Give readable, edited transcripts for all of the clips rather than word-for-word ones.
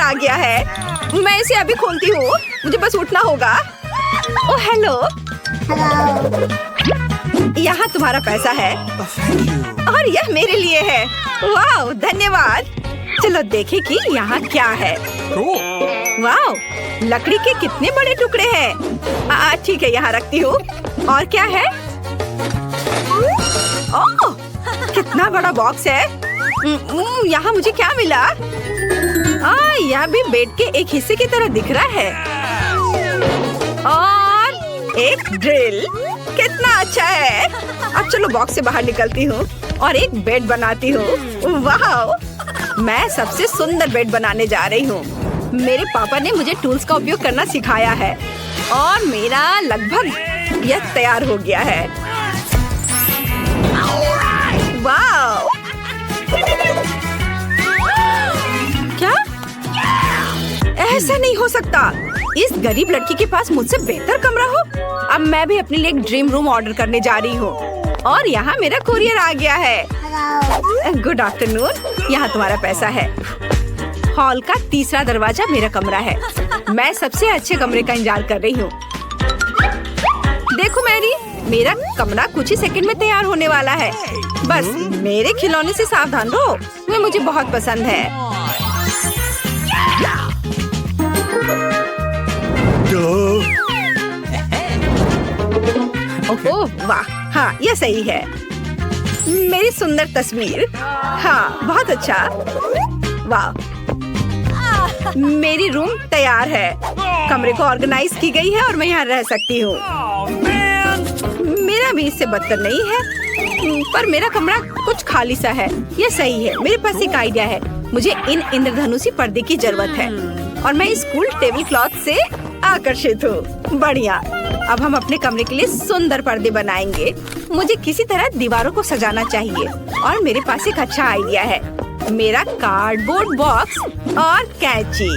आ गया है। मैं इसे अभी खोलती हूँ। मुझे बस उठना होगा। ओह हेलो, यहाँ तुम्हारा पैसा है और यह मेरे लिए है। वाह धन्यवाद। चलो देखें कि यहाँ क्या है। वाह, लकड़ी के कितने बड़े टुकड़े हैं। ठीक है, यहाँ रखती हूँ। और क्या है? ओह, कितना बड़ा बॉक्स है। यहाँ मुझे क्या मिला? यह भी बेड के एक हिस्से की तरह दिख रहा है। और एक ड्रिल, कितना अच्छा है। अब चलो बॉक्स से बाहर निकलती हूँ और एक बेड बनाती हूँ। वाह, मैं सबसे सुंदर बेड बनाने जा रही हूँ। मेरे पापा ने मुझे टूल्स का उपयोग करना सिखाया है और मेरा लगभग यह तैयार हो गया है। वाह, क्या? ऐसा नहीं हो सकता। इस गरीब लड़की के पास मुझसे बेहतर कमरा हो। अब मैं भी अपने लिए एक ड्रीम रूम ऑर्डर करने जा रही हूँ और यहाँ मेरा कोरियर आ गया है। गुड आफ्टरनून, यहाँ तुम्हारा पैसा है। हॉल का तीसरा दरवाजा मेरा कमरा है। मैं सबसे अच्छे कमरे का इंतजार कर रही हूँ। देखो मैरी, मेरा कमरा कुछ ही सेकंड में तैयार होने वाला है। बस मेरे खिलौने से सावधान रहो, वे मुझे बहुत पसंद है। ओह वाह, हाँ यह सही है। मेरी सुंदर तस्वीर। हाँ बहुत अच्छा। वाह, मेरी रूम तैयार है। कमरे को ऑर्गेनाइज की गई है और मैं यहाँ रह सकती हूँ। मेरा भी इससे बदतर नहीं है, पर मेरा कमरा कुछ खाली सा है। यह सही है। मेरे पास एक आइडिया है। मुझे इन इंद्रधनुषी पर्दे की जरूरत है और मैं इस कूल टेबल क्लॉथ से आकर्षित हूँ। बढ़िया। अब हम अपने कमरे के लिए सुंदर पर्दे बनाएंगे। मुझे किसी तरह दीवारों को सजाना चाहिए और मेरे पास एक अच्छा आइडिया है। मेरा कार्डबोर्ड बॉक्स और कैंची।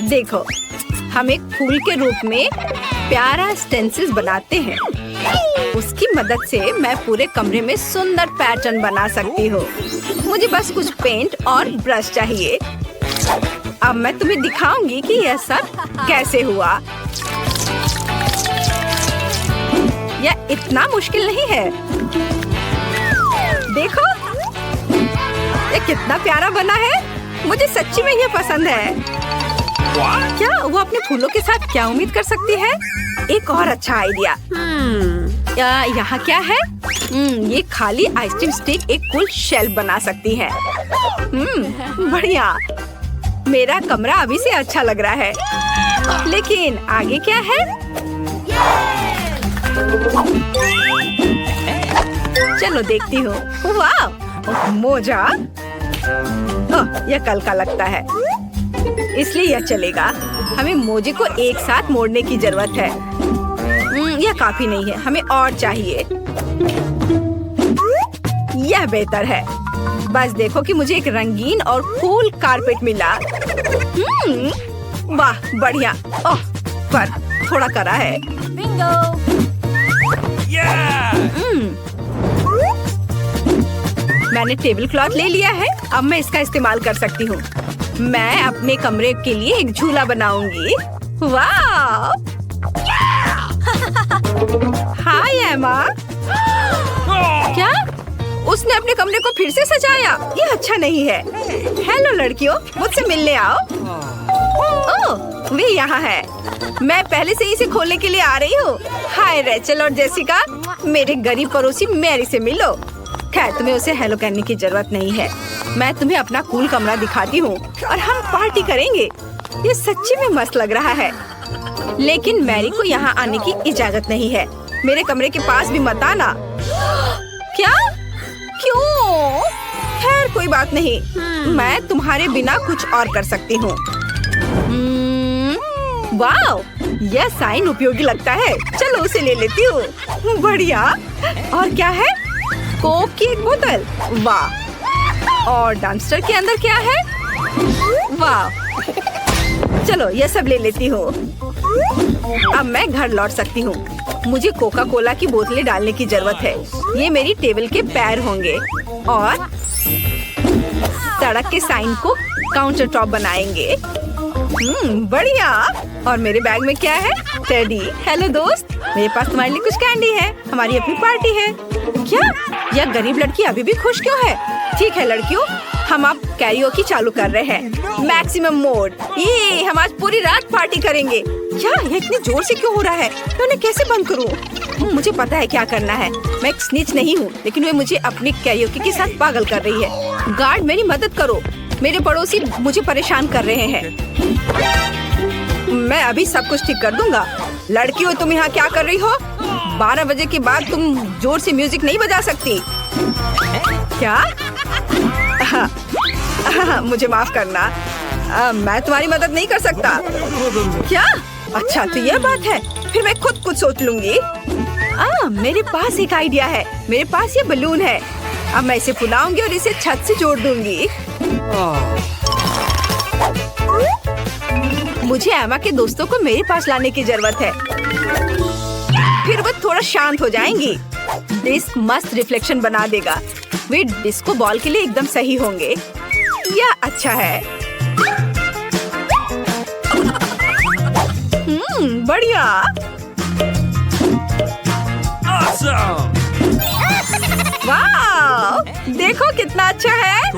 देखो, हम एक फूल के रूप में प्यारा स्टेंसिल्स बनाते हैं। उसकी मदद से मैं पूरे कमरे में सुंदर पैटर्न बना सकती हूँ। मुझे बस कुछ पेंट और ब्रश चाहिए। अब मैं तुम्हें दिखाऊंगी कि यह सब कैसे हुआ। यह इतना मुश्किल नहीं है। देखो, यह कितना प्यारा बना है। मुझे सच्ची में यह पसंद है। क्या वो अपने फूलों के साथ क्या उम्मीद कर सकती है? एक और अच्छा आइडिया। यहाँ क्या है? ये खाली आइसक्रीम स्टिक एक कूल शेल्फ बना सकती है। बढ़िया। मेरा कमरा अभी से अच्छा लग रहा है, लेकिन आगे क्या है? चलो देखती हूँ। वाह, मोजा। यह कल का लगता है, इसलिए यह चलेगा। हमें मोजे को एक साथ मोड़ने की जरूरत है। यह काफी नहीं है, हमें और चाहिए। यह बेहतर है। बस देखो कि मुझे एक रंगीन और कूल कारपेट मिला। वाह बढ़िया। ओह, पर थोड़ा कड़ा है। मैंने टेबल क्लॉथ ले लिया है। अब मैं इसका इस्तेमाल कर सकती हूँ। मैं अपने कमरे के लिए एक झूला बनाऊंगी। वाह! हाय एमा। क्या? उसने अपने कमरे को फिर से सजाया। ये अच्छा नहीं है। हेलो लड़कियों, मुझसे मिलने आओ। ओह, वे यहाँ है। मैं पहले से इसे खोलने के लिए आ रही हूँ। हाय रेचल और जेसिका, मेरे गरीब पड़ोसी मैरी से मिलो। खैर, तुम्हें उसे हेलो कहने की जरूरत नहीं है। मैं तुम्हें अपना कूल कमरा दिखाती हूँ और हम पार्टी करेंगे। ये सच्ची में मस्त लग रहा है, लेकिन मैरी को यहाँ आने की इजाजत नहीं है। मेरे कमरे के पास भी मत आना। क्या? क्यों? खैर कोई बात नहीं, मैं तुम्हारे बिना कुछ और कर सकती हूँ। वाह, यह साइन उपयोगी लगता है। चलो उसे ले लेती हूँ। बढ़िया। और क्या है? कोक की एक बोतल। वाह। और डम्पस्टर के अंदर क्या है? वाह। चलो यह सब ले लेती हूँ। अब मैं घर लौट सकती हूँ। मुझे कोका कोला की बोतलें डालने की जरूरत है। ये मेरी टेबल के पैर होंगे और सड़क के साइन को काउंटर टॉप बनाएंगे। बढ़िया। और मेरे बैग में क्या है? टेडी। हेलो दोस्त, मेरे पास तुम्हारे लिए कुछ कैंडी है। हमारी अपनी पार्टी है। क्या यह गरीब लड़की अभी भी खुश क्यों है? ठीक है लड़कियों, हम अब कैरियोकी चालू कर रहे हैं। Maximum mode. ये हम आज पूरी रात पार्टी करेंगे। क्या यह इतनी जोर से क्यों हो रहा है? मैं उन्हें कैसे बंद करूं? मुझे पता है क्या करना है। मैं एक स्निच नहीं हूँ, लेकिन वे मुझे अपनी कैरियोकी के साथ पागल कर रही है। गार्ड मेरी मदद करो, मेरे पड़ोसी मुझे परेशान कर रहे हैं। मैं अभी सब कुछ ठीक कर दूंगा। लड़कियों, तुम यहाँ क्या कर रही हो? 12 बजे के बाद तुम जोर से म्यूजिक नहीं बजा सकती। क्या? मुझे माफ करना, मैं तुम्हारी मदद नहीं कर सकता। क्या? अच्छा तो यह बात है, फिर मैं खुद कुछ सोच लूंगी। मेरे पास एक आइडिया है। मेरे पास ये बलून है। अब मैं इसे फुलाऊंगी और इसे छत से जोड़ दूंगी। मुझे एमा के दोस्तों को मेरे पास लाने की जरूरत है, फिर वो थोड़ा शांत हो जाएंगी। डिस्क मस्त रिफ्लेक्शन बना देगा। वे डिस्को बॉल के लिए एकदम सही होंगे। यह अच्छा है। बढ़िया। वाह, देखो कितना अच्छा है।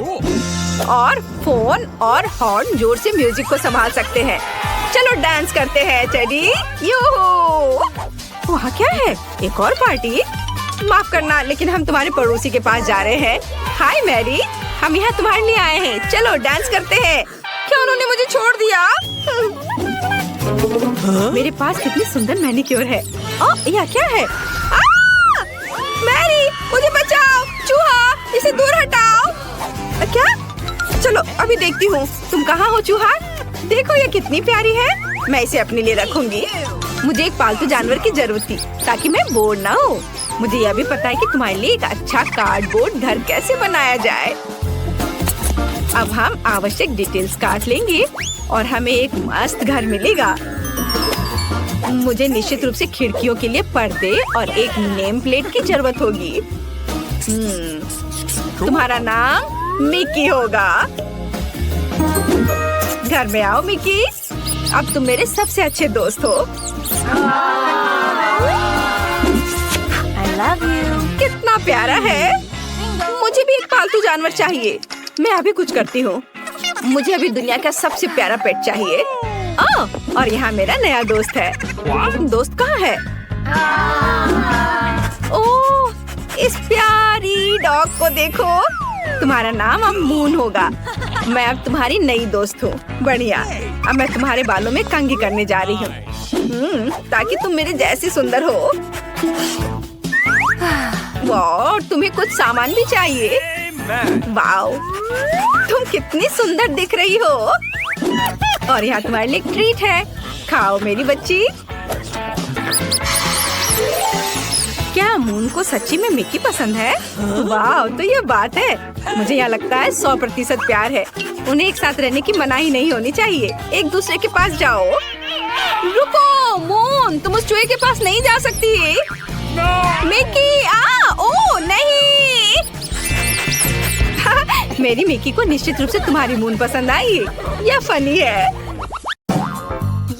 और फोन और हॉर्न जोर से म्यूजिक को संभाल सकते हैं। चलो डांस करते हैं टेडी। यूहू! वहाँ क्या है? एक और पार्टी? माफ करना, लेकिन हम तुम्हारे पड़ोसी के पास जा रहे हैं। हाय मैरी, हम यहाँ तुम्हारे लिए आए हैं। चलो डांस करते हैं। क्या उन्होंने मुझे छोड़ दिया? मेरे पास कितनी सुंदर मैनिक्योर है। यह क्या है? मैरी, मुझे बचाओ! चूहा, इसे दूर हटाओ। क्या? चलो अभी देखती हूँ। तुम कहाँ हो चूहा? देखो ये कितनी प्यारी है। मैं इसे अपने लिए रखूंगी। मुझे एक पालतू जानवर की जरूरत थी ताकि मैं बोर ना हो। मुझे यह भी पता है कि तुम्हारे लिए एक अच्छा कार्डबोर्ड घर कैसे बनाया जाए। अब हम आवश्यक डिटेल्स काट लेंगे और हमें एक मस्त घर मिलेगा। मुझे निश्चित रूप से खिड़कियों के लिए पर्दे और एक नेम प्लेट की जरूरत होगी। तुम्हारा नाम मिकी होगा। घर में आओ मिकी, अब तुम मेरे सबसे अच्छे दोस्त हो। I love you. कितना प्यारा है। मुझे भी एक पालतू जानवर चाहिए। मैं अभी कुछ करती हूँ। मुझे अभी दुनिया का सबसे प्यारा पेट चाहिए। और यहाँ मेरा नया दोस्त है। दोस्त कहाँ है? ओह, इस प्यारी डॉग को देखो। तुम्हारा नाम अब मून होगा। मैं अब तुम्हारी नई दोस्त हूँ। बढ़िया। अब मैं तुम्हारे बालों में कंघी करने जा रही हूँ, ताकि तुम मेरे जैसी सुंदर हो। वाह, तुम्हें कुछ सामान भी चाहिए। वाह, तुम कितनी सुंदर दिख रही हो। और यहाँ तुम्हारे लिए एक ट्रीट है। खाओ मेरी बच्ची। क्या मून को सच्ची में मिकी पसंद है? वाह, तो ये बात है। मुझे यहाँ लगता है 100% प्यार है। उन्हें एक साथ रहने की मनाही नहीं होनी चाहिए। एक दूसरे के पास जाओ। रुको मून, तुम उस चूहे के पास नहीं जा सकती। मिकी, ओ नहीं। मेरी मिकी को निश्चित रूप से तुम्हारी मून पसंद आई। यह फनी है।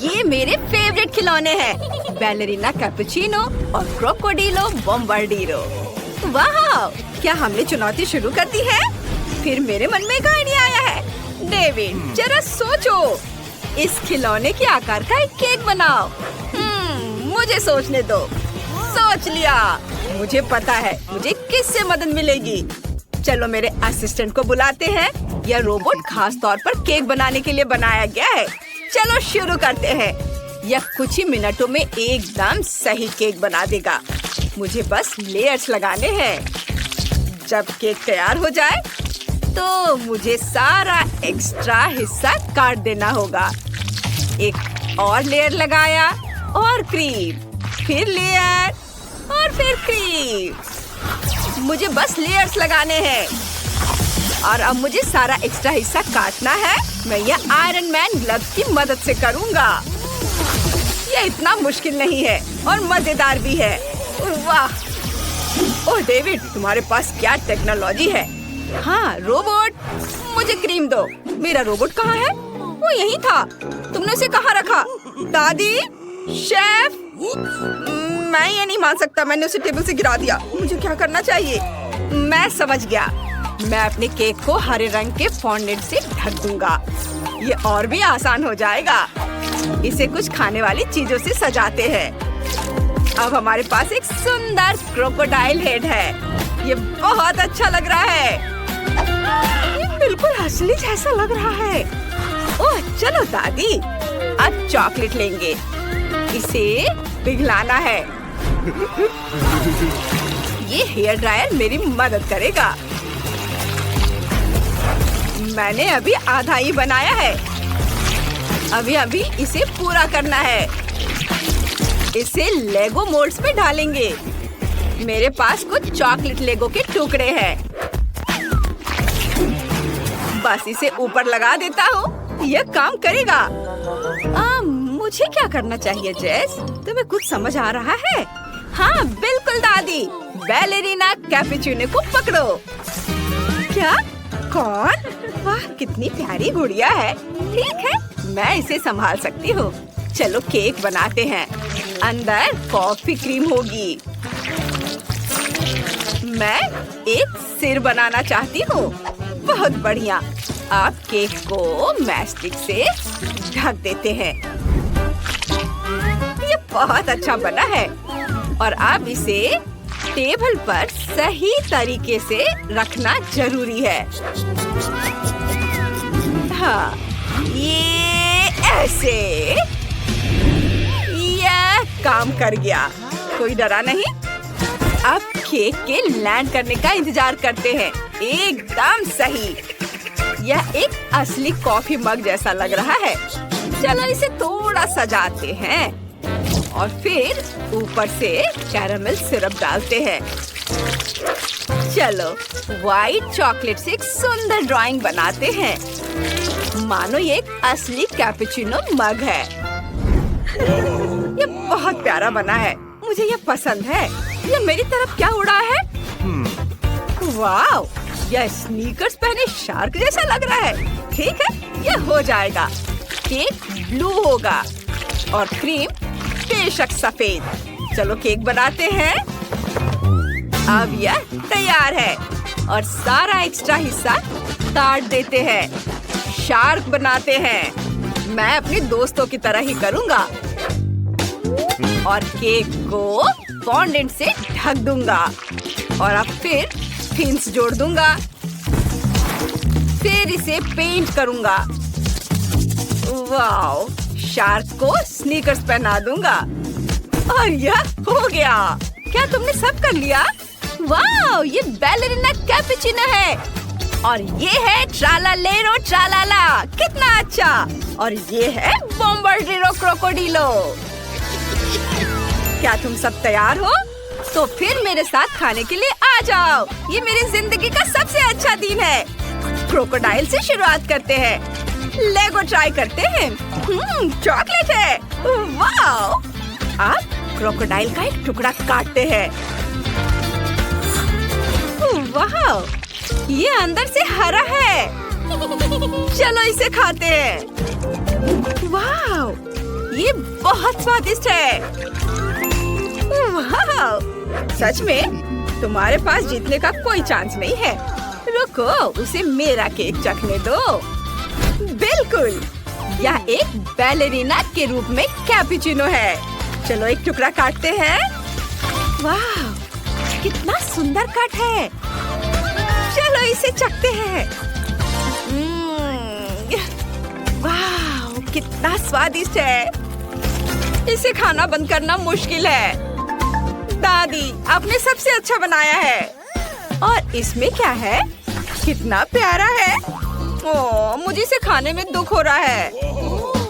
ये मेरे फेवरेट खिलौने हैं। बैलरीना कैपुचिनो और क्रोकोडिलो बॉम्बार्डिरो। वाह, क्या हमने चुनौती शुरू कर दी है? फिर मेरे मन में एक आइडिया आया है। डेविड, जरा सोचो। इस खिलौने के आकार का एक केक बनाओ। मुझे सोचने दो। सोच लिया। मुझे पता है मुझे किससे मदद मिलेगी। चलो मेरे असिस्टेंट को बुलाते हैं। यह रोबोट खास तौर पर केक बनाने के लिए बनाया गया है। चलो शुरू करते हैं। यह कुछ ही मिनटों में एकदम सही केक बना देगा। मुझे बस लेयर्स लगाने हैं। जब केक तैयार हो जाए तो मुझे सारा एक्स्ट्रा हिस्सा काट देना होगा। एक और लेयर लगाया और क्रीम, फिर लेयर और फिर क्रीम। मुझे बस लेयर्स लगाने हैं। और अब मुझे सारा एक्स्ट्रा हिस्सा काटना है। मैं यह आयरन मैन ग्लव्स की मदद से करूंगा। यह इतना मुश्किल नहीं है और मजेदार भी है। वाह! ओह डेविड, तुम्हारे पास क्या टेक्नोलॉजी है। हाँ रोबोट, मुझे क्रीम दो। मेरा रोबोट कहाँ है? वो यहीं था। तुमने उसे कहाँ रखा? दादी, शेफ, मैं ये नहीं मान सकता, मैंने उसे टेबल से गिरा दिया। मुझे क्या करना चाहिए? मैं समझ गया। मैं अपने केक को हरे रंग के फॉन्डेंट से ढक दूंगा। ये और भी आसान हो जाएगा। इसे कुछ खाने वाली चीजों से सजाते हैं। अब हमारे पास एक सुंदर क्रोकोडाइल हेड है। ये बहुत अच्छा लग रहा है। ये बिल्कुल असली जैसा लग रहा है। ओह, चलो दादी, अब चॉकलेट लेंगे। इसे पिघलाना है। ये हेयर ड्रायर मेरी मदद करेगा। मैंने अभी आधा ही बनाया है। अभी इसे पूरा करना है। इसे लेगो मोल्ड्स में डालेंगे। मेरे पास कुछ चॉकलेट लेगो के टुकड़े हैं। बस इसे ऊपर लगा देता हूँ। यह काम करेगा। मुझे क्या करना चाहिए जेस? तुम्हें कुछ समझ आ रहा है? हाँ बिल्कुल दादी। बैलेरिना कैपुचिनो को पकड़ो। क्या? कौन? वाह, कितनी प्यारी गुड़िया है। ठीक है, मैं इसे संभाल सकती हूँ। चलो केक बनाते हैं। अंदर कॉफी क्रीम होगी। मैं एक सिर बनाना चाहती हूँ। बहुत बढ़िया। आप केक को मैस्टिक से ढक देते हैं। ये बहुत अच्छा बना है। और अब इसे टेबल पर सही तरीके से रखना जरूरी है। हाँ, ये ऐसे। यह काम कर गया। कोई डरा नहीं। अब केक के लैंड करने का इंतजार करते हैं। एकदम सही। यह एक असली कॉफी मग जैसा लग रहा है। चलो इसे थोड़ा सजाते हैं और फिर ऊपर से कैरामल सिरप डालते हैं। चलो व्हाइट चॉकलेट से एक सुंदर ड्राइंग बनाते हैं। मानो ये एक असली कैपुचिनो मग है। ये बहुत प्यारा बना है। मुझे ये पसंद है। ये मेरी तरफ क्या उड़ा है? वाव, यह स्नीकर्स पहने शार्क जैसा लग रहा है। ठीक है, यह हो जाएगा। केक ब्लू होगा और क्रीम बेशक सफेद। चलो केक बनाते हैं। अब यह तैयार है और सारा एक्स्ट्रा हिस्सा काट देते हैं। शार्क बनाते हैं। मैं अपने दोस्तों की तरह ही करूँगा और केक को फॉन्डेंट से ढक दूंगा और अब फिर फिन्स जोड़ दूंगा। फिर इसे पेंट करूंगा। वाओ, शार्क को स्नीकर्स पहना दूंगा और यह हो गया। क्या तुमने सब कर लिया? वाओ, ये बैलेरिना कैपुचिनो है और ये है ट्रालालेरो ट्रालाला। कितना अच्छा। और ये है बॉम्बार्डिरो क्रोकोडिलो। क्या तुम सब तैयार हो? तो फिर मेरे साथ खाने के लिए आ जाओ। ये मेरी जिंदगी का सबसे अच्छा दिन है। क्रोकोडाइल से शुरुआत करते हैं। लेगो ट्राई करते हैं। चॉकलेट है। वाओ। अब क्रोकोडाइल का एक टुकड़ा काटते हैं। वाओ, ये अंदर से हरा है। चलो इसे खाते हैं। वाओ, ये बहुत स्वादिष्ट है। वाओ, सच में तुम्हारे पास जीतने का कोई चांस नहीं है। रुको, उसे मेरा केक चखने दो। बिल्कुल, यह एक बैलेरिना के रूप में कैपुचिनो है। चलो एक टुकड़ा काटते हैं। वाह, कितना सुंदर कट है। चलो इसे चखते हैं। वाह, कितना स्वादिष्ट है। इसे खाना बंद करना मुश्किल है। दादी, आपने सबसे अच्छा बनाया है। और इसमें क्या है? कितना प्यारा है। ओह, मुझे इसे खाने में दुख हो रहा है,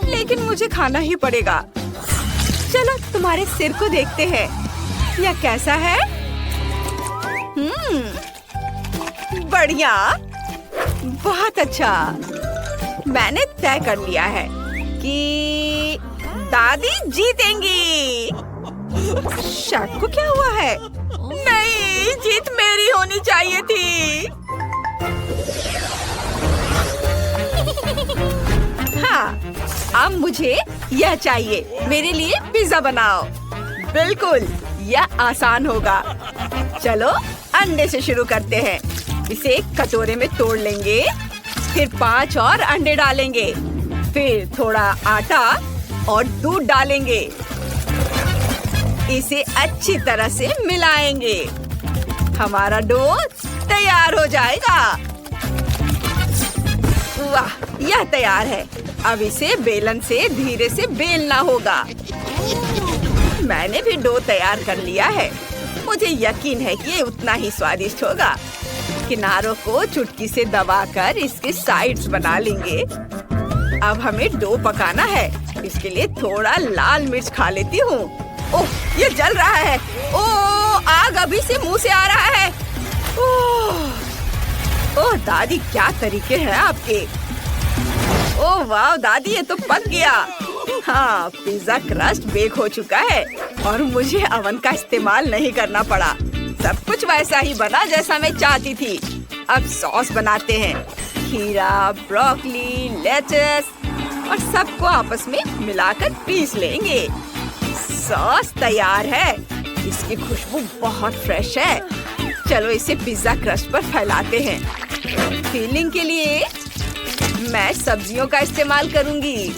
लेकिन मुझे खाना ही पड़ेगा। चलो तुम्हारे सिर को देखते हैं। यह कैसा है? बढ़िया, बहुत अच्छा। मैंने तय कर लिया है कि दादी जीतेंगी। शार्क को क्या हुआ है? नहीं, जीत मेरी होनी चाहिए थी। अब मुझे यह चाहिए। मेरे लिए पिज्जा बनाओ। बिल्कुल, यह आसान होगा। चलो अंडे से शुरू करते हैं। इसे एक कटोरे में तोड़ लेंगे, फिर 5 और अंडे डालेंगे, फिर थोड़ा आटा और दूध डालेंगे। इसे अच्छी तरह से मिलाएंगे। हमारा डो तैयार हो जाएगा। वाह, यह तैयार है। अब इसे बेलन से धीरे से बेलना होगा। मैंने भी डो तैयार कर लिया है। मुझे यकीन है कि ये उतना ही स्वादिष्ट होगा। किनारों को चुटकी से दबाकर इसके साइड्स बना लेंगे। अब हमें डो पकाना है। इसके लिए थोड़ा लाल मिर्च खा लेती हूँ। ओह, ये जल रहा है। ओह, आग अभी से मुंह से आ रहा है। ओह दादी, क्या तरीके हैं आपके। ओह वाह दादी, ये तो पक गया। हाँ, पिज्जा क्रस्ट बेक हो चुका है और मुझे अवन का इस्तेमाल नहीं करना पड़ा। सब कुछ वैसा ही बना जैसा मैं चाहती थी। अब सॉस बनाते हैं। खीरा, ब्रोकली, लेटस और सबको आपस में मिलाकर पीस लेंगे। सॉस तैयार है। इसकी खुशबू बहुत फ्रेश है। चलो इसे पिज्जा क्रस्ट पर फैलाते हैं। फिलिंग के लिए मैं सब्जियों का इस्तेमाल करूंगी।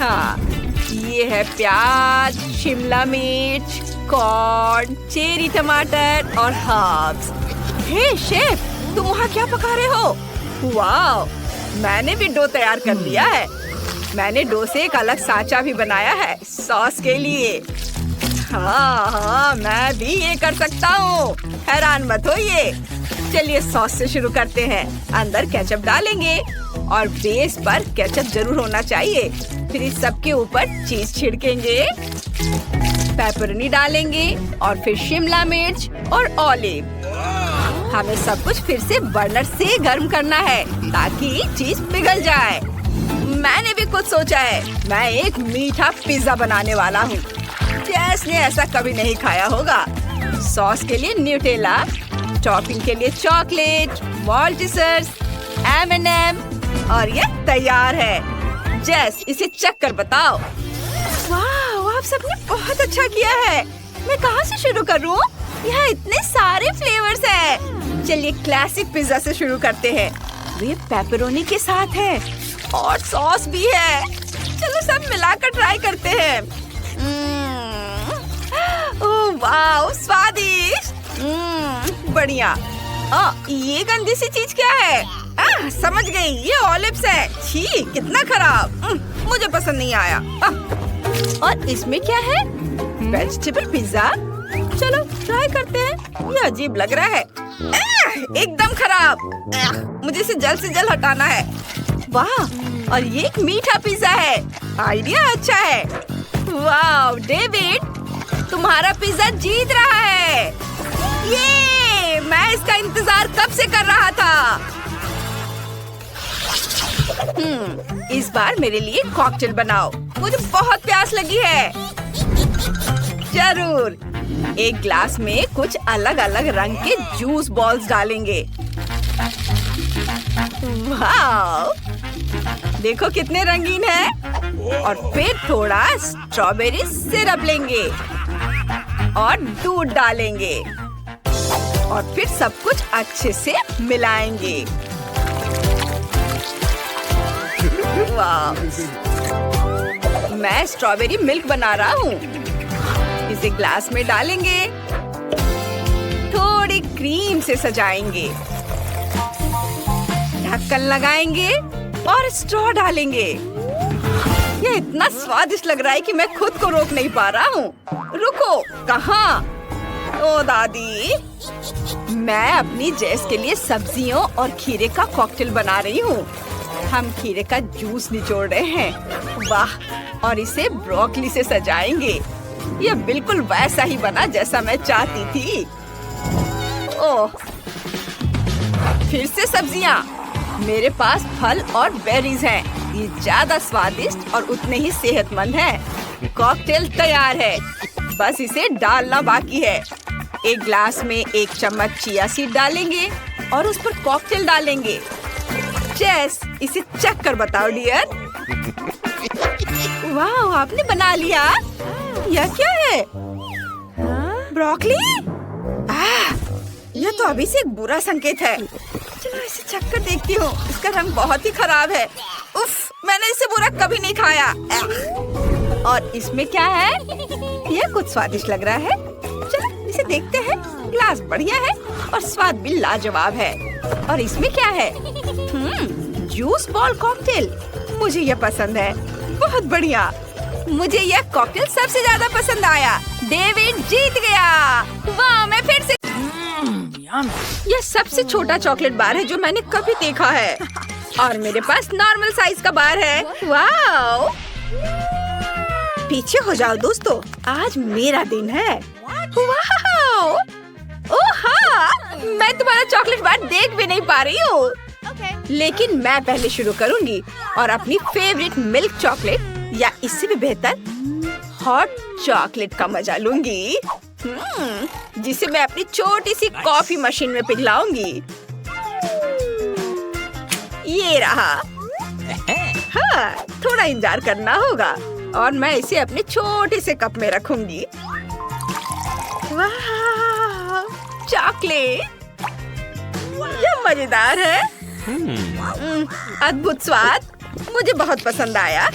हाँ, ये है प्याज, शिमला मिर्च, कॉर्न, चेरी टमाटर और हर्ब्स। हे शेफ, तुम वहाँ क्या पका रहे हो? वाह, मैंने भी डो तैयार कर लिया है। मैंने डो से एक अलग सांचा भी बनाया है सॉस के लिए। हाँ, मैं भी ये कर सकता हूँ। हैरान मत होइए। चलिए सॉस से शुरू करते हैं। अंदर केचप डालेंगे और बेस पर केचप जरूर होना चाहिए। फिर इस सब के ऊपर चीज छिड़केंगे, पेपरोनी डालेंगे और फिर शिमला मिर्च और ऑलिव। हमें सब कुछ फिर से बर्नर से गर्म करना है ताकि चीज पिघल जाए। मैंने भी कुछ सोचा है। मैं एक मीठा पिज्जा बनाने वाला हूँ। जैस ने ऐसा कभी नहीं खाया होगा। सॉस के लिए न्यूटेला, टॉपिंग के लिए चॉकलेट, माल्टेसर्स, M&M और ये तैयार है। जेस, इसे चख कर बताओ। वाह, आप सबने बहुत अच्छा किया है। मैं कहाँ से शुरू करूँ? यहाँ इतने सारे फ्लेवर्स हैं। चलिए क्लासिक पिज्जा से शुरू करते हैं। ये पेपरोनी के साथ है और सॉस भी है। चलो सब मिलाकर ट्राई करते हैं। ओह वाह, स्वादिष्ट। बढ़िया। ये गंदी सी चीज क्या है? समझ गई, ये ऑलिव्स है। छी, कितना खराब। मुझे पसंद नहीं आया। और इसमें क्या है? Vegetable pizza. चलो ट्राई करते हैं। ये अजीब लग रहा है। एकदम खराब। मुझे इसे जल्द से जल्द हटाना है। वाह, और ये एक मीठा पिज्जा है। आइडिया अच्छा है। वाह डेविड, तुम्हारा पिज्जा जीत रहा है। ये मैं इसका इंतजार कब से कर रहा था। इस बार मेरे लिए कॉकटेल बनाओ। मुझे बहुत प्यास लगी है। जरूर। एक ग्लास में कुछ अलग अलग रंग के जूस बॉल्स डालेंगे। वाह, देखो कितने रंगीन है। और फिर थोड़ा स्ट्रॉबेरी सिरप लेंगे और दूध डालेंगे और फिर सब कुछ अच्छे से मिलाएंगे। वाह, मैं स्ट्रॉबेरी मिल्क बना रहा हूँ। इसे ग्लास में डालेंगे, थोड़ी क्रीम से सजाएंगे, ढक्कन लगाएंगे और स्ट्रॉ डालेंगे। ये इतना स्वादिष्ट लग रहा है कि मैं खुद को रोक नहीं पा रहा हूँ। रुको, कहाँ? ओ दादी, मैं अपनी जेस के लिए सब्जियों और खीरे का कॉकटेल बना रही हूँ। हम खीरे का जूस निचोड़ रहे हैं। वाह, और इसे ब्रोकली से सजाएंगे। यह बिल्कुल वैसा ही बना जैसा मैं चाहती थी। ओह, फिर से सब्जियाँ। मेरे पास फल और बेरीज हैं। ये ज्यादा स्वादिष्ट और उतने ही सेहतमंद हैं। कॉकटेल तैयार है, बस इसे डालना बाकी है। एक ग्लास में 1 चम्मच चिया सीड डालेंगे और उस पर कॉकटेल डालेंगे। जेस, इसे चख कर बताओ डियर। वाह, आपने बना लिया। यह क्या है? ब्रोकली? यह तो अभी से एक बुरा संकेत है। चलो इसे चखकर देखती हूँ। इसका रंग बहुत ही खराब है। उफ, मैंने इसे बुरा कभी नहीं खाया। और इसमें क्या है? यह कुछ स्वादिष्ट लग रहा है। चलो इसे देखते हैं। ग्लास बढ़िया है और स्वाद भी लाजवाब है। और इसमें क्या है? Juice ball cocktail. मुझे यह पसंद है। बहुत बढ़िया। मुझे यह कॉकटेल सबसे ज्यादा पसंद आया। डेविड जीत गया। वाह, मैं फिर से। यह सबसे छोटा चॉकलेट बार है जो मैंने कभी देखा है। और मेरे पास नॉर्मल साइज का बार है। वाह, पीछे हो जाओ दोस्तों, आज मेरा दिन है। वाह, ओह हाँ, मैं तुम्हारा चॉकलेट बार देख भी नहीं पा रही हूँ। लेकिन मैं पहले शुरू करूंगी और अपनी फेवरेट मिल्क चॉकलेट या इससे भी बेहतर हॉट चॉकलेट का मजा लूंगी, जिसे मैं अपनी छोटी सी कॉफी मशीन में पिघलाऊंगी। ये रहा। हाँ, थोड़ा इंतजार करना होगा और मैं इसे अपने छोटे से कप में रखूंगी। वाह, चॉकलेट, यह मजेदार है। अद्भुत स्वाद, मुझे बहुत पसंद आया।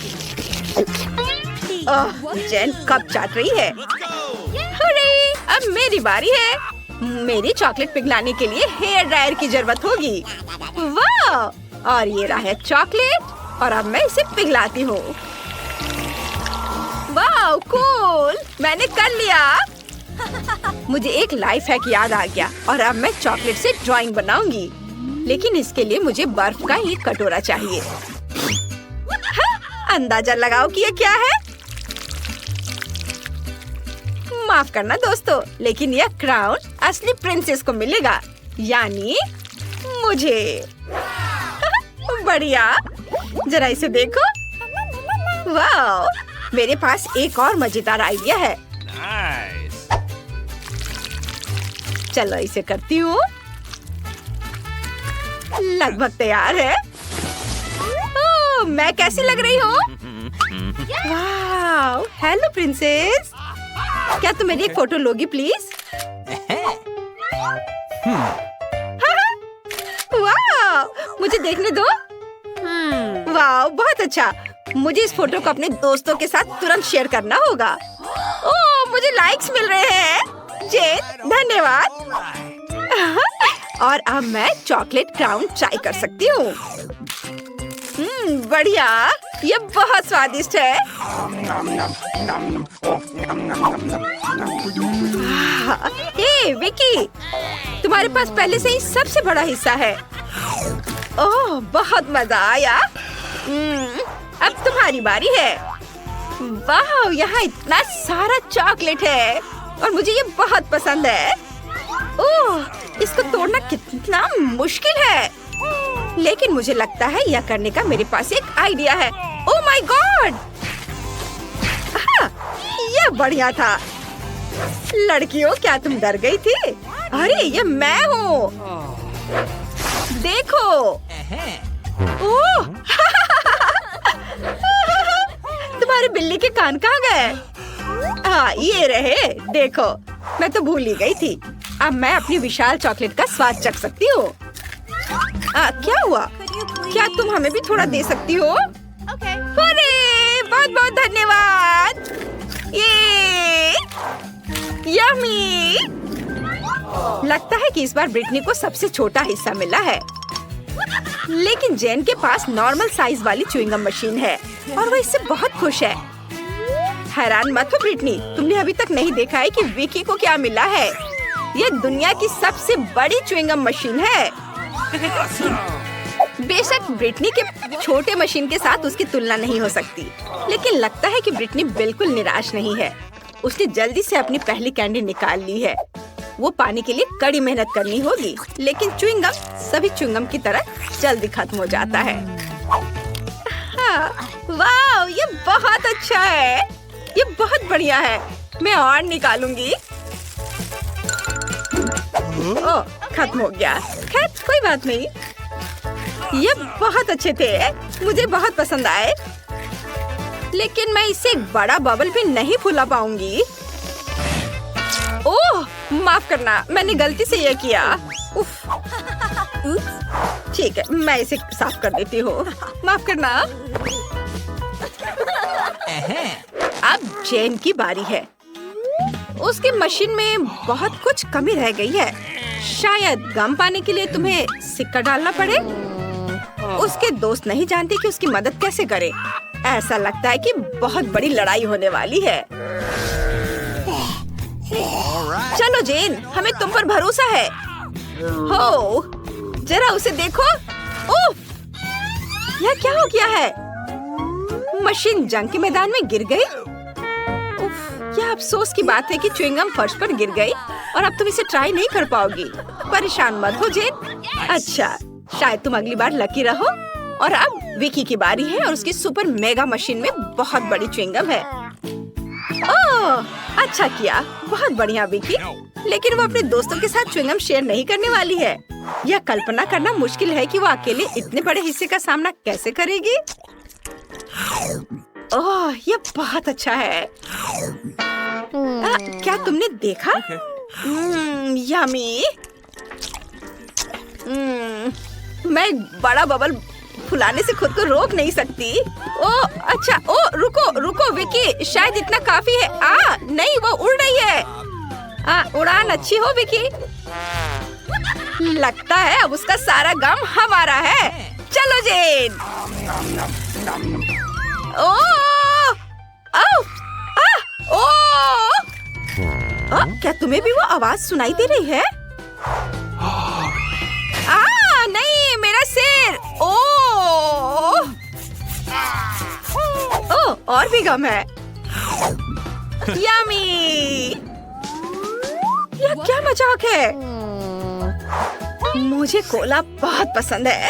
ओह, जेन कप चाट रही है। हुर्रे, अब मेरी बारी है। मेरी चॉकलेट पिघलाने के लिए हेयर ड्रायर की जरूरत होगी। वाह, और ये रहा है चॉकलेट और अब मैं इसे पिघलाती हूँ। वाह, कूल, मैंने कर लिया। मुझे एक लाइफ हैक याद आ गया और अब मैं चॉकलेट से ड्राइंग बनाऊंगी। लेकिन इसके लिए मुझे बर्फ का एक कटोरा चाहिए। हाँ, अंदाजा लगाओ कि ये क्या है। माफ करना दोस्तों, लेकिन यह क्राउन असली प्रिंसेस को मिलेगा, यानी मुझे। बढ़िया, जरा इसे देखो। वाह, मेरे पास एक और मजेदार आइडिया है। चलो इसे करती हूँ। लगभग तैयार है। ओह, मैं कैसी लग रही हूँ? वाह, हेलो प्रिंसेस, क्या तुम मेरी एक फोटो लोगी प्लीज? वाह, मुझे देखने दो। वाह, बहुत अच्छा। मुझे इस फोटो को अपने दोस्तों के साथ तुरंत शेयर करना होगा। ओह, मुझे लाइक्स मिल रहे हैं। जेन, धन्यवाद। और अब मैं चॉकलेट क्राउन ट्राई कर सकती हूँ। बढ़िया, ये बहुत स्वादिष्ट है। हे विकी, तुम्हारे पास पहले से ही सबसे बड़ा हिस्सा है। ओह, बहुत मजा आया। अब तुम्हारी बारी है। वाह, यहाँ इतना सारा चॉकलेट है और मुझे ये बहुत पसंद है। ओह, इसको तोड़ना कितना मुश्किल है, लेकिन मुझे लगता है यह करने का मेरे पास एक आइडिया है। ओह माय गॉड, यह बढ़िया था। लड़कियों, क्या तुम डर गई थी? अरे, ये मैं हूँ। देखो। ओह, तुम्हारे बिल्ली के कान कहाँ गए? हाँ, ये रहे। देखो, मैं तो भूल ही गई थी। अब मैं अपनी विशाल चॉकलेट का स्वाद चख सकती हूँ। क्या हुआ? क्या तुम हमें भी थोड़ा दे सकती हो? अरे, बहुत बहुत धन्यवाद। ये यम्मी। लगता है कि इस बार ब्रिटनी को सबसे छोटा हिस्सा मिला है, लेकिन जेन के पास नॉर्मल साइज वाली च्युइंगम मशीन है और वो इससे बहुत खुश है। हैरान मत हो ब्रिटनी, तुमने अभी तक नहीं देखा है कि विकी को क्या मिला है। ये दुनिया की सबसे बड़ी च्युइंगम मशीन है। बेशक ब्रिटनी के छोटे मशीन के साथ उसकी तुलना नहीं हो सकती, लेकिन लगता है कि ब्रिटनी बिल्कुल निराश नहीं है। उसने जल्दी से अपनी पहली कैंडी निकाल ली है। वो पाने के लिए कड़ी मेहनत करनी होगी, लेकिन च्युइंगम सभी च्युइंगम की तरह जल्दी खत्म हो जाता है। हाँ, वाह, ये बहुत अच्छा है। ये बहुत बढ़िया है। मैं और निकालूंगी। ओह, खत्म हो गया। खैर, कोई बात नहीं। ये बहुत अच्छे थे, मुझे बहुत पसंद आए। लेकिन मैं इससे एक बड़ा बबल भी नहीं फुला पाऊंगी। ओह, माफ करना, मैंने गलती से ये किया। उफ। ठीक है, मैं इसे साफ कर देती हूँ। माफ करना। अब जेन की बारी है। उसकी मशीन में बहुत कुछ कमी रह गई है। शायद गम पाने के लिए तुम्हें सिक्का डालना पड़े। उसके दोस्त नहीं जानते कि उसकी मदद कैसे करे। ऐसा लगता है कि बहुत बड़ी लड़ाई होने वाली है। चलो जेन, हमें तुम पर भरोसा है। हो, जरा उसे देखो। उफ, यह क्या हो गया है? मशीन जंग के मैदान में गिर गई। उफ, क्या अफसोस की बात है कि च्युइंगम फर्श पर गिर गई और अब तुम इसे ट्राई नहीं कर पाओगी। परेशान मत हो जेन। अच्छा, शायद तुम अगली बार लकी रहो। और अब विकी की बारी है और उसकी सुपर मेगा मशीन में बहुत बड़ी च्युइंगम है। ओह, अच्छा किया, बहुत बढ़िया विकी। लेकिन वो अपने दोस्तों के साथ च्युइंगम शेयर नहीं करने वाली है। यह कल्पना करना मुश्किल है कि वो अकेले इतने बड़े हिस्से का सामना कैसे करेगी। ओह, यह बहुत अच्छा है। क्या तुमने देखा? यम्मी। मैं बड़ा बबल फुलाने से खुद को रोक नहीं सकती। ओह, अच्छा, ओह, रुको रुको विकी, शायद इतना काफी है। नहीं, वो उड़ रही है। उड़ान अच्छी हो विकी। लगता है अब उसका सारा गम हमारा है। चलो जेन। ओह, क्या तुम्हें भी वो आवाज सुनाई दे रही है? नहीं, मेरा सिर। ओह, और भी गम है। यम्मी। यह क्या मजाक है? मुझे कोला बहुत पसंद है।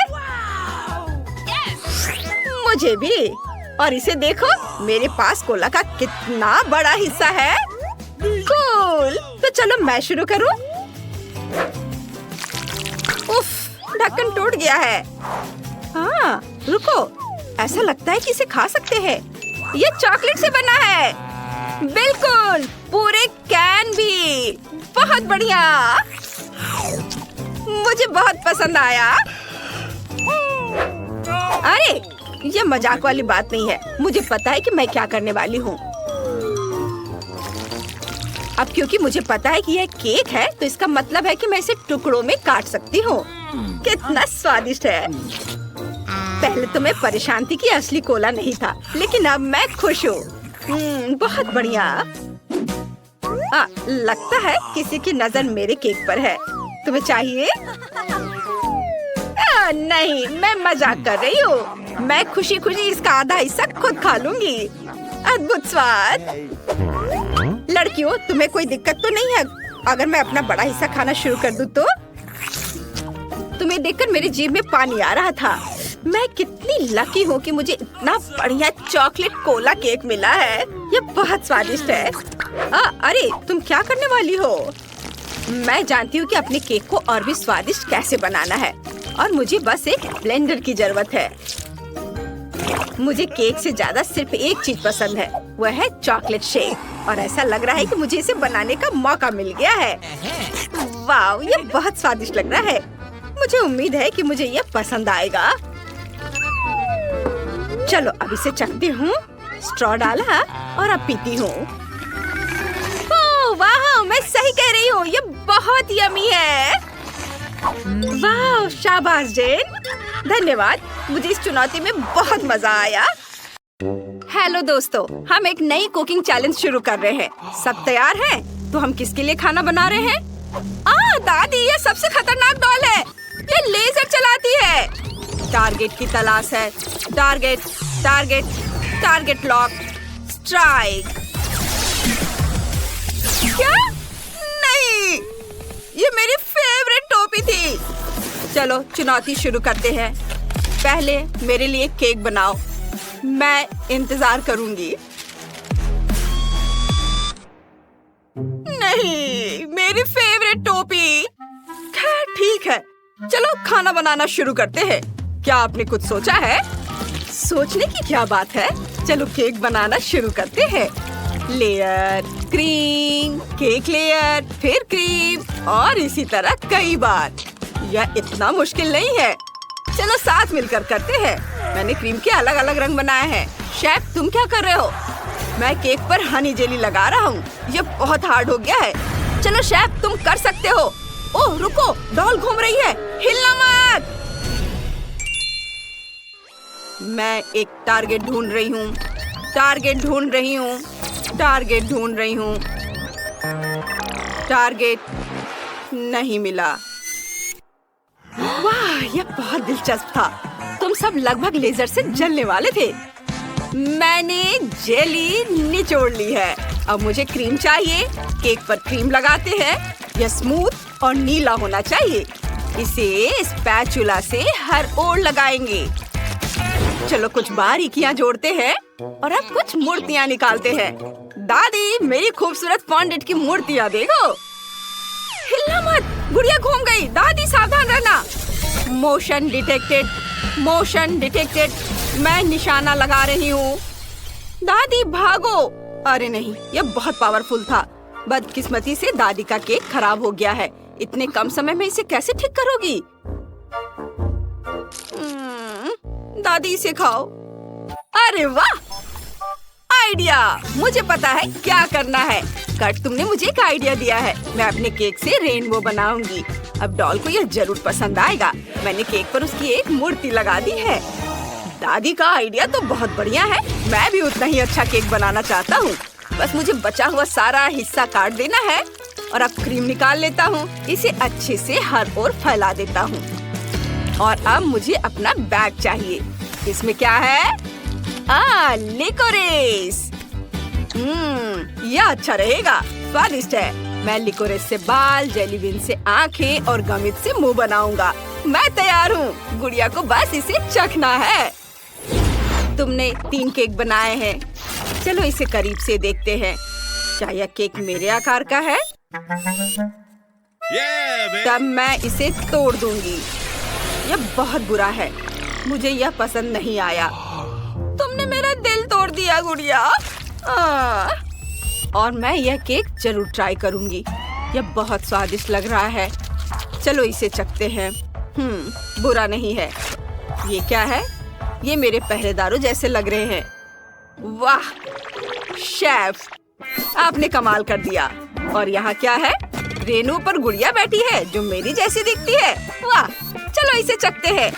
मुझे भी। और इसे देखो, मेरे पास कोला का कितना बड़ा हिस्सा है। कूल। तो चलो मैं शुरू करूं। उफ, ढक्कन टूट गया है। रुको, ऐसा लगता है कि इसे खा सकते हैं। ये चॉकलेट से बना है। बिल्कुल, पूरे कैन भी। बहुत बढ़िया, मुझे बहुत पसंद आया। अरे, ये मजाक वाली बात नहीं है। मुझे पता है कि मैं क्या करने वाली हूँ। अब क्योंकि मुझे पता है कि यह केक है, तो इसका मतलब है कि मैं इसे टुकड़ों में काट सकती हूँ। कितना स्वादिष्ट है। पहले तो मैं परेशान थी कि असली कोला नहीं था, लेकिन अब मैं खुश हूँ। बहुत बढ़िया। लगता है किसी की नजर मेरे केक पर है। तुम्हें चाहिए? नहीं, मैं मजाक कर रही हूँ। मैं खुशी खुशी इसका आधा हिस्सा खुद खा लूंगी। अद्भुत स्वाद। लड़कियों, तुम्हें कोई दिक्कत तो नहीं है अगर मैं अपना बड़ा हिस्सा खाना शुरू कर दूँ तो? तुम्हें देखकर मेरी जीभ में पानी आ रहा था। मैं कितनी लकी हूँ कि मुझे इतना बढ़िया चॉकलेट कोला केक मिला है। ये बहुत स्वादिष्ट है। अरे, तुम क्या करने वाली हो? मैं जानती हूँ कि अपने केक को और भी स्वादिष्ट कैसे बनाना है, और मुझे बस एक ब्लेंडर की जरूरत है। मुझे केक से ज्यादा सिर्फ एक चीज पसंद है, वह है चॉकलेट शेक। और ऐसा लग रहा है कि मुझे इसे बनाने का मौका मिल गया है। वाह, ये बहुत स्वादिष्ट लग रहा है। मुझे उम्मीद है कि मुझे ये पसंद आएगा। चलो अब इसे चखती हूँ। स्ट्रॉ डाला और अब पीती हूँ। वाह, मैं सही कह रही हूँ, ये बहुत यम्मी है। वाह, शाबाश जेन, धन्यवाद। मुझे इस चुनौती में बहुत मजा आया। हेलो दोस्तों, हम एक नई कुकिंग चैलेंज शुरू कर रहे हैं। सब तैयार हैं? तो हम किसके लिए खाना बना रहे हैं? दादी, ये सबसे खतरनाक डॉल है। ये लेजर चलाती है। टारगेट की तलाश है। Target, target, target lock, strike. क्या? नहीं, ये मेरी फेवरेट टोपी थी। चलो चुनौती शुरू करते हैं। पहले मेरे लिए केक बनाओ। मैं इंतजार करूंगी। नहीं, मेरी फेवरेट टोपी। खैर ठीक है, चलो खाना बनाना शुरू करते हैं। क्या आपने कुछ सोचा है? सोचने की क्या बात है। चलो केक बनाना शुरू करते हैं। लेयर, क्रीम, केक लेयर, फिर क्रीम और इसी तरह कई बार। यह इतना मुश्किल नहीं है। चलो साथ मिलकर करते हैं। मैंने क्रीम के अलग अलग रंग बनाए हैं। शेफ तुम क्या कर रहे हो? मैं केक पर हनी जेली लगा रहा हूँ। ये बहुत हार्ड हो गया है। चलो शेफ तुम कर सकते हो। ओह रुको, डॉल घूम रही है, हिलना मत। मैं एक टारगेट ढूंढ रही हूँ, टारगेट ढूंढ रही हूँ, टारगेट ढूंढ रही हूँ। टारगेट नहीं मिला। वाह, यह बहुत दिलचस्प था। तुम सब लगभग लेजर से जलने वाले थे। मैंने जेली निचोड़ ली है। अब मुझे क्रीम चाहिए। केक पर क्रीम लगाते हैं। यह स्मूथ और नीला होना चाहिए। इसे स्पैचुला से हर ओर लगाएंगे। चलो कुछ बारीकियां जोड़ते हैं और अब कुछ मूर्तियां निकालते हैं। दादी, मेरी खूबसूरत फॉन्डेंट की मूर्तियां देखो। हिलना मत, गुड़िया घूम गई। दादी सावधान रहना। Motion detected, motion detected. मैं निशाना लगा रही हूँ। दादी भागो। अरे नहीं, यह बहुत पावरफुल था। बदकिस्मती से दादी का केक खराब हो गया है। इतने कम समय में इसे कैसे ठीक करोगी? दादी इसे खाओ। अरे वाह, आइडिया! मुझे पता है क्या करना है। कट, तुमने मुझे एक आइडिया दिया है। मैं अपने केक से रेनबो बनाऊंगी। अब डॉल को यह जरूर पसंद आएगा। मैंने केक पर उसकी एक मूर्ति लगा दी है। दादी का आइडिया तो बहुत बढ़िया है। मैं भी उतना ही अच्छा केक बनाना चाहता हूँ। बस मुझे बचा हुआ सारा हिस्सा काट देना है और अब क्रीम निकाल लेता हूँ। इसे अच्छे से हर ओर फैला देता हूँ। और अब मुझे अपना बैग चाहिए। इसमें क्या है? लिकोरेस। यह अच्छा रहेगा, स्वादिष्ट है। मैं लिकोरेस से बाल, जेली बीन से आँखें और गमित से मुंह बनाऊंगा। मैं तैयार हूँ। गुड़िया को बस इसे चखना है। तुमने 3 केक बनाए हैं। चलो इसे करीब से देखते हैं। क्या यह केक मेरे आकार का है? तब मैं इसे तोड़ दूंगी। यह बहुत बुरा है। मुझे यह पसंद नहीं आया। तुमने मेरा दिल तोड़ दिया गुड़िया। और मैं यह केक जरूर ट्राई करूंगी। यह बहुत स्वादिष्ट लग रहा है। चलो इसे चखते हैं। बुरा नहीं है। ये क्या है? ये मेरे पहरेदारों जैसे लग रहे हैं। वाह शेफ, आपने कमाल कर दिया। और यहाँ क्या है? रेनू पर गुड़िया बैठी है जो मेरी जैसी दिखती है। वाह, चलो इसे चखते हैं।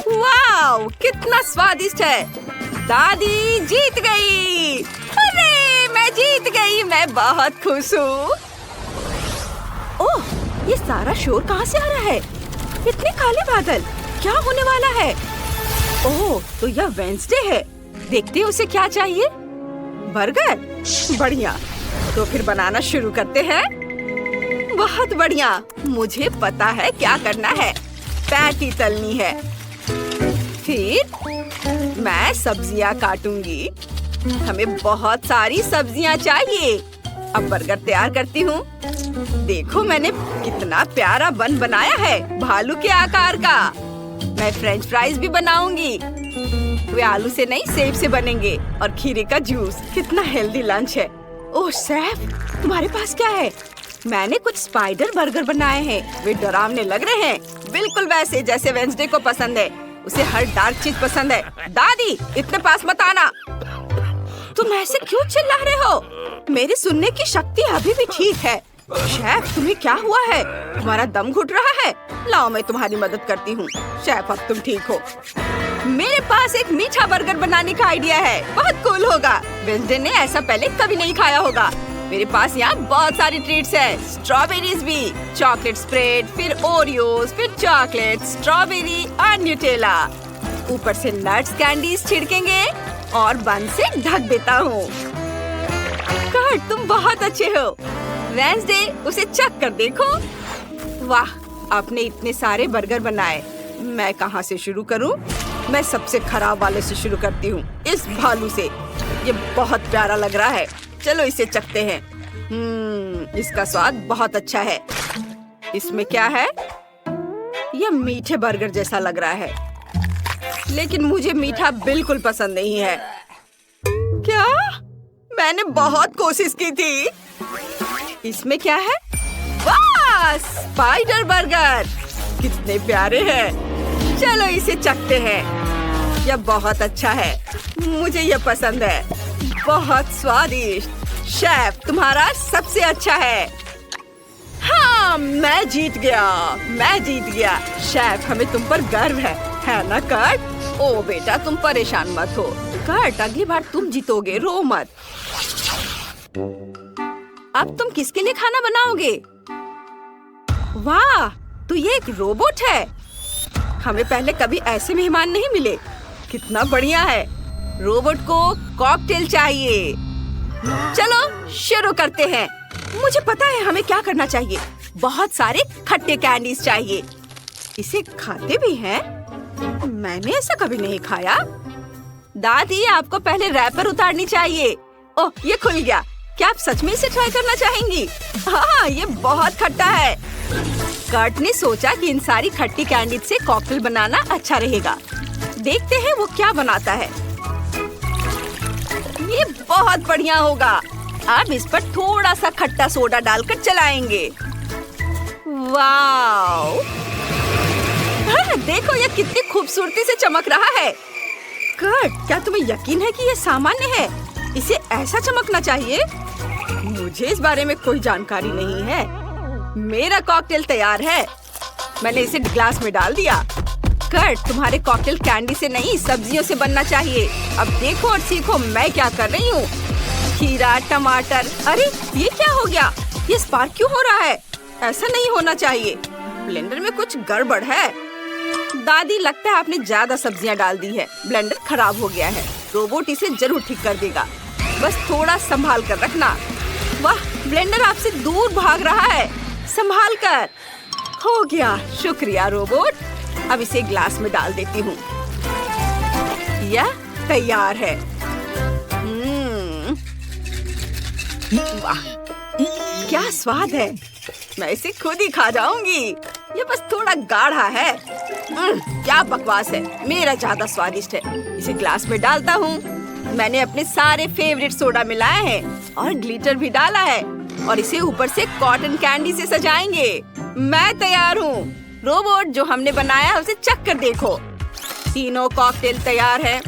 वाह, कितना स्वादिष्ट है। दादी जीत गई। अरे मैं जीत गई। मैं बहुत खुश हूँ। ओह, ये सारा शोर कहाँ से आ रहा है? इतने काले बादल, क्या होने वाला है? ओह, तो यह वेडनेसडे है। देखते हैं उसे क्या चाहिए। बर्गर? बढ़िया, तो फिर बनाना शुरू करते हैं। बहुत बढ़िया, मुझे पता है क्या करना है। पैटी तलनी है। फिर मैं सब्जियां काटूंगी। हमें बहुत सारी सब्जियां चाहिए। अब बर्गर तैयार करती हूँ। देखो मैंने कितना प्यारा बन बनाया है, भालू के आकार का। मैं फ्रेंच फ्राइज भी बनाऊंगी। वे आलू से नहीं, सेब से बनेंगे। और खीरे का जूस। कितना हेल्दी लंच है। ओह शेफ, तुम्हारे पास क्या है? मैंने कुछ स्पाइडर बर्गर बनाए हैं। वे डरावने लग रहे हैं, बिल्कुल वैसे जैसे वेडनेसडे को पसंद है। उसे हर डार्क चीज पसंद है। दादी, इतने पास मत आना। तुम ऐसे क्यों चिल्ला रहे हो? मेरी सुनने की शक्ति अभी भी ठीक है। शेफ, तुम्हें क्या हुआ है? तुम्हारा दम घुट रहा है? लाओ मैं तुम्हारी मदद करती हूँ। शेफ, अब तुम ठीक हो। मेरे पास एक मीठा बर्गर बनाने का आइडिया है। बहुत कूल होगा। वेडनेसडे ने ऐसा पहले कभी नहीं खाया होगा। मेरे पास यहाँ बहुत सारी ट्रीट्स हैं। स्ट्रॉबेरीज भी, चॉकलेट स्प्रेड, फिर ओरियोज, फिर चॉकलेट, स्ट्रॉबेरी और न्यूटेला। ऊपर से नट्स कैंडीज छिड़केंगे और बन से ढक देता हूँ। कर्ट, तुम बहुत अच्छे हो। वेडनेसडे, उसे चख कर देखो। वाह, आपने इतने सारे बर्गर बनाए। मैं कहाँ से शुरू करूँ? मैं सबसे खराब वाले से शुरू करती हूँ, इस भालू से। ये बहुत प्यारा लग रहा है। चलो इसे चखते हैं। इसका स्वाद बहुत अच्छा है। इसमें क्या है? यह मीठे बर्गर जैसा लग रहा है। लेकिन मुझे मीठा बिल्कुल पसंद नहीं है। क्या? मैंने बहुत कोशिश की थी। इसमें क्या है? वाह, स्पाइडर बर्गर कितने प्यारे हैं। चलो इसे चखते हैं। यह बहुत अच्छा है, मुझे यह पसंद है। बहुत स्वादिष्ट। शेफ, तुम्हारा सबसे अच्छा है। हाँ, मैं जीत गया। शेफ, हमें तुम पर गर्व है ना कर्ट? ओ बेटा, तुम परेशान मत हो। कर्ट, अगली बार तुम जीतोगे, रो मत। अब तुम किसके लिए खाना बनाओगे? वाह, तो ये एक रोबोट है। हमें पहले कभी ऐसे मेहमान नहीं मिले। कितना बढ़िया है। रोबोट को कॉकटेल चाहिए। चलो शुरू करते हैं। मुझे पता है हमें क्या करना चाहिए। बहुत सारे खट्टे कैंडीज चाहिए। इसे खाते भी हैं? मैंने ऐसा कभी नहीं खाया। दादी, आपको पहले रैपर उतारनी चाहिए। ओह, ये खुल गया। क्या आप सच में इसे ट्राई करना चाहेंगी? हाँ, ये बहुत खट्टा है। कर्ट ने सोचा कि इन सारी खट्टी कैंडी से कॉकटेल बनाना अच्छा रहेगा। देखते हैं वो क्या बनाता है। ये बहुत बढ़िया होगा। अब इस पर थोड़ा सा खट्टा सोडा डालकर चलाएंगे। वाव! देखो ये कितनी खूबसूरती से चमक रहा है। कर्ट, क्या तुम्हें यकीन है कि ये सामान्य है? इसे ऐसा चमकना चाहिए? मुझे इस बारे में कोई जानकारी नहीं है। मेरा कॉकटेल तैयार है। मैंने इसे ग्लास में डाल दिया। कर्ट, तुम्हारे कॉकटेल कैंडी से नहीं, सब्जियों से बनना चाहिए। अब देखो और सीखो मैं क्या कर रही हूँ। खीरा, टमाटर। अरे ये क्या हो गया? ये स्पार्क क्यों हो रहा है? ऐसा नहीं होना चाहिए। ब्लेंडर में कुछ गड़बड़ है। दादी, लगता है आपने ज्यादा सब्जियां डाल दी है। ब्लेंडर खराब हो गया है। रोबोट इसे जरूर ठीक कर देगा। बस थोड़ा संभाल कर रखना। वाह, ब्लेंडर आपसे दूर भाग रहा है। संभाल कर। हो गया। शुक्रिया रोबोट। अब इसे ग्लास में डाल देती हूँ। यह तैयार है। वाह, क्या स्वाद है। मैं इसे खुद ही खा जाऊंगी। ये बस थोड़ा गाढ़ा है। क्या बकवास है। मेरा ज्यादा स्वादिष्ट है। इसे ग्लास में डालता हूँ। मैंने अपने सारे फेवरेट सोडा मिलाए हैं और ग्लिटर भी डाला है और इसे ऊपर से कॉटन कैंडी से सजाएंगे। मैं तैयार हूँ। रोबोट, जो हमने बनाया उसे चख कर देखो। तीनों कॉकटेल तैयार है।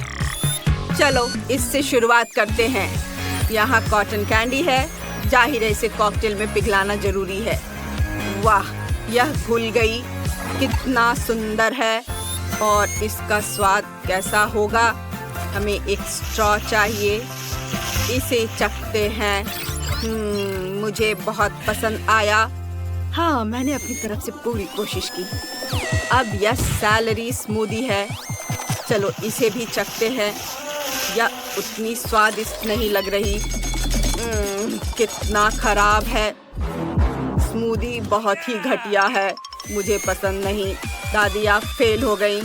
चलो इससे शुरुआत करते हैं। यहाँ कॉटन कैंडी है। जाहिर है इसे कॉकटेल में पिघलाना जरूरी है। वाह, यह घुल गई। कितना सुंदर है। और इसका स्वाद कैसा होगा? हमें एक स्ट्रॉ चाहिए। इसे चखते हैं। मुझे बहुत पसंद आया। हाँ, मैंने अपनी तरफ से पूरी कोशिश की। अब यह सैलरी स्मूदी है। चलो इसे भी चखते हैं। यह उतनी स्वादिष्ट नहीं लग रही। कितना खराब है। स्मूदी बहुत ही घटिया है। मुझे पसंद नहीं। दादी, आप फेल हो गई।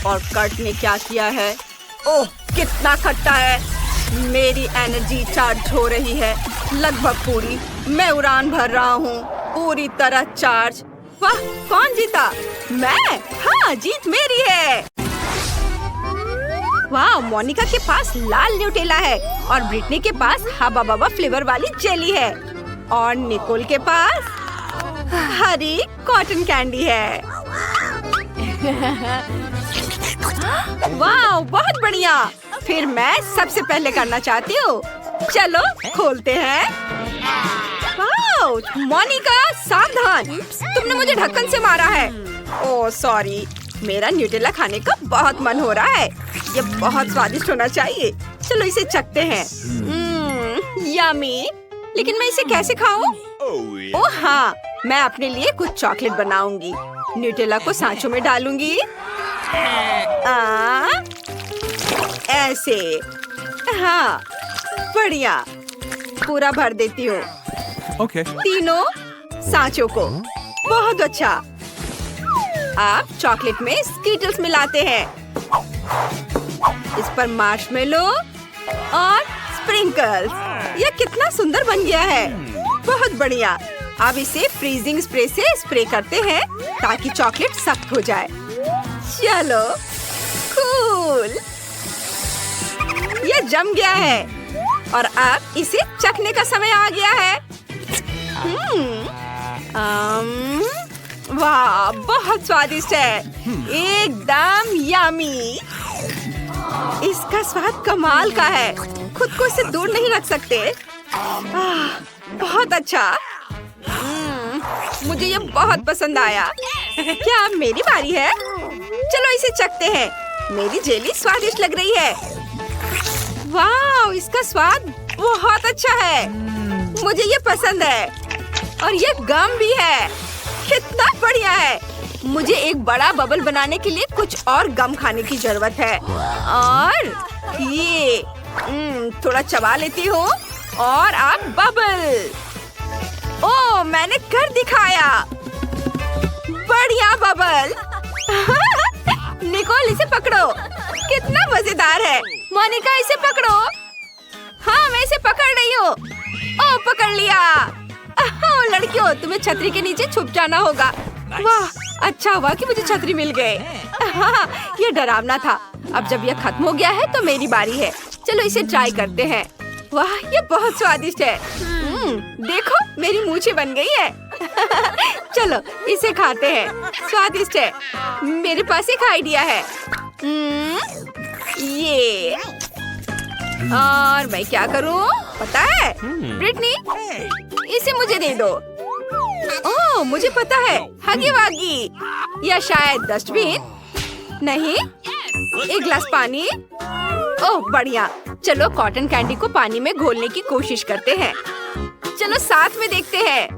और कर्ट ने क्या किया है? ओह, कितना खट्टा है। मेरी एनर्जी चार्ज हो रही है, लगभग पूरी। मैं उड़ान भर रहा हूँ, पूरी तरह चार्ज। वाह, कौन जीता? मैं? हाँ, जीत मेरी है। वाह, मोनिका के पास लाल न्यूटेला है और ब्रिटनी के पास हबा बबा फ्लेवर वाली जेली है और निकोल के पास हरी कॉटन कैंडी है। वाह, बहुत बढ़िया। फिर मैं सबसे पहले करना चाहती हूँ। चलो खोलते हैं। वाह, मोनिका सावधान, तुमने मुझे ढक्कन से मारा है। ओह सॉरी, मेरा न्यूटेला खाने का बहुत मन हो रहा है। ये बहुत स्वादिष्ट होना चाहिए। चलो इसे चखते हैं। यम्मी। लेकिन मैं इसे कैसे खाऊं? ओह हाँ, मैं अपने लिए कुछ चॉकलेट बनाऊंगी। न्यूटेला को सांचों में डालूंगी। ऐसे। हाँ, बढ़िया। पूरा भर देती हूँ। Okay. तीनों सांचों को। बहुत अच्छा। आप चॉकलेट में स्कीटल्स मिलाते हैं। इस पर मार्शमेलो और स्प्रिंकल्स। यह कितना सुंदर बन गया है। बहुत बढ़िया। अब इसे फ्रीजिंग स्प्रे से स्प्रे करते हैं ताकि चॉकलेट सख्त हो जाए। चलो कूल। ये जम गया है और अब इसे चखने का समय आ गया है। वाह, बहुत स्वादिष्ट है, एकदम यमी। इसका स्वाद कमाल का है, खुद को इससे दूर नहीं रख सकते। बहुत अच्छा। मुझे ये बहुत पसंद आया। क्या अब मेरी बारी है? चलो इसे चखते हैं। मेरी जेली स्वादिष्ट लग रही है। वाह, इसका स्वाद बहुत अच्छा है, मुझे ये पसंद है। और ये गम भी है, कितना बढ़िया है। मुझे एक बड़ा बबल बनाने के लिए कुछ और गम खाने की जरूरत है। और ये थोड़ा चबा लेती हूँ और अब बबल। ओह, मैंने कर दिखाया, बढ़िया बबल। निकोल, इसे पकड़ो, कितना मजेदार है। मोनिका, इसे पकड़ो। हाँ, मैं इसे पकड़ रही हूँ। ओह, पकड़ लिया। लड़कियों, तुम्हें छतरी के नीचे छुप जाना होगा। वाह, अच्छा हुआ कि मुझे छतरी मिल गए। ये डरावना था। अब जब यह खत्म हो गया है तो मेरी बारी है। चलो इसे ट्राई करते हैं। वाह, ये बहुत स्वादिष्ट है। देखो, मेरी मूंछें बन गई है। चलो इसे खाते हैं, स्वादिष्ट है। मेरे पास एक आइडिया है। ये, और मैं क्या करूं पता है? ब्रिटनी, इसे मुझे दे दो। ओह, मुझे पता है, हगी वागी या शायद डस्टबिन। नहीं, एक गिलास पानी। ओह, बढ़िया। चलो कॉटन कैंडी को पानी में घोलने की कोशिश करते हैं। चलो साथ में देखते हैं।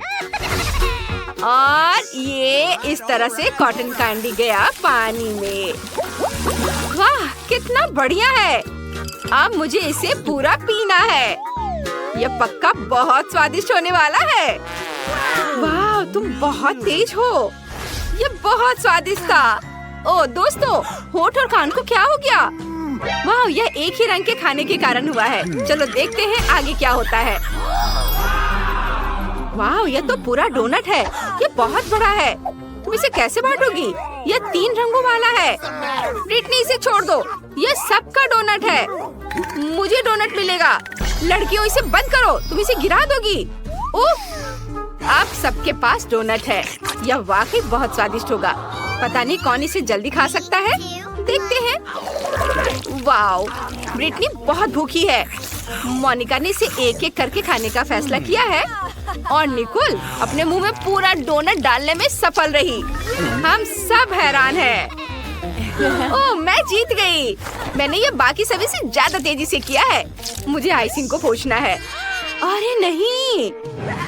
और ये इस तरह से कॉटन कैंडी गया पानी में। वाह, कितना बढ़िया है। अब मुझे इसे पूरा पीना है। यह पक्का बहुत स्वादिष्ट होने वाला है। वाह, तुम बहुत तेज हो। ये बहुत स्वादिष्ट था। ओह दोस्तों, होठ और कान को क्या हो गया? वाह, यह एक ही रंग के खाने के कारण हुआ है। चलो देखते हैं आगे क्या होता है। वाह, यह तो पूरा डोनट है। ये बहुत बड़ा है। तुम इसे कैसे बांटोगी? यह 3 रंगों वाला है। ब्रिटनी, इसे छोड़ दो, यह सबका डोनट है। मुझे डोनट मिलेगा। लड़कियों, इसे बंद करो, तुम इसे गिरा दोगी। ओह, अब सबके पास डोनट है। यह वाकई बहुत स्वादिष्ट होगा। पता नहीं कौन इसे जल्दी खा सकता है। देखते हैं। वाओ, ब्रिटनी बहुत भूखी है। मोनिका ने इसे एक एक करके खाने का फैसला किया है और निकोल अपने मुंह में पूरा डोनट डालने में सफल रही। हम सब हैरान हैं। ओह, मैं जीत गई। मैंने ये बाकी सभी से ज्यादा तेजी से किया है। मुझे आइसिंग को पोंछना है। अरे नहीं,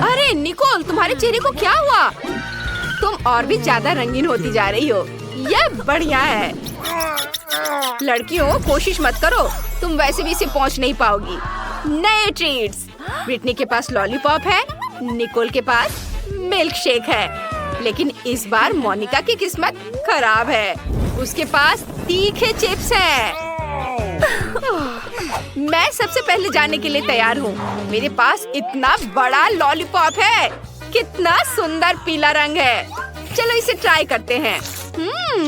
अरे निकोल, तुम्हारे चेहरे को क्या हुआ? तुम और भी ज्यादा रंगीन होती जा रही हो। यह बढ़िया है। लड़कियों, कोशिश मत करो, तुम वैसे भी इसे पहुंच नहीं पाओगी। नए ट्रीट्स। ब्रिटनी के पास लॉलीपॉप है, निकोल के पास मिल्क शेक है, लेकिन इस बार मोनिका की किस्मत खराब है। उसके पास तीखे चिप्स हैं। मैं सबसे पहले जाने के लिए तैयार हूँ। मेरे पास इतना बड़ा लॉलीपॉप है। कितना सुंदर पीला रंग है। चलो इसे ट्राई करते हैं।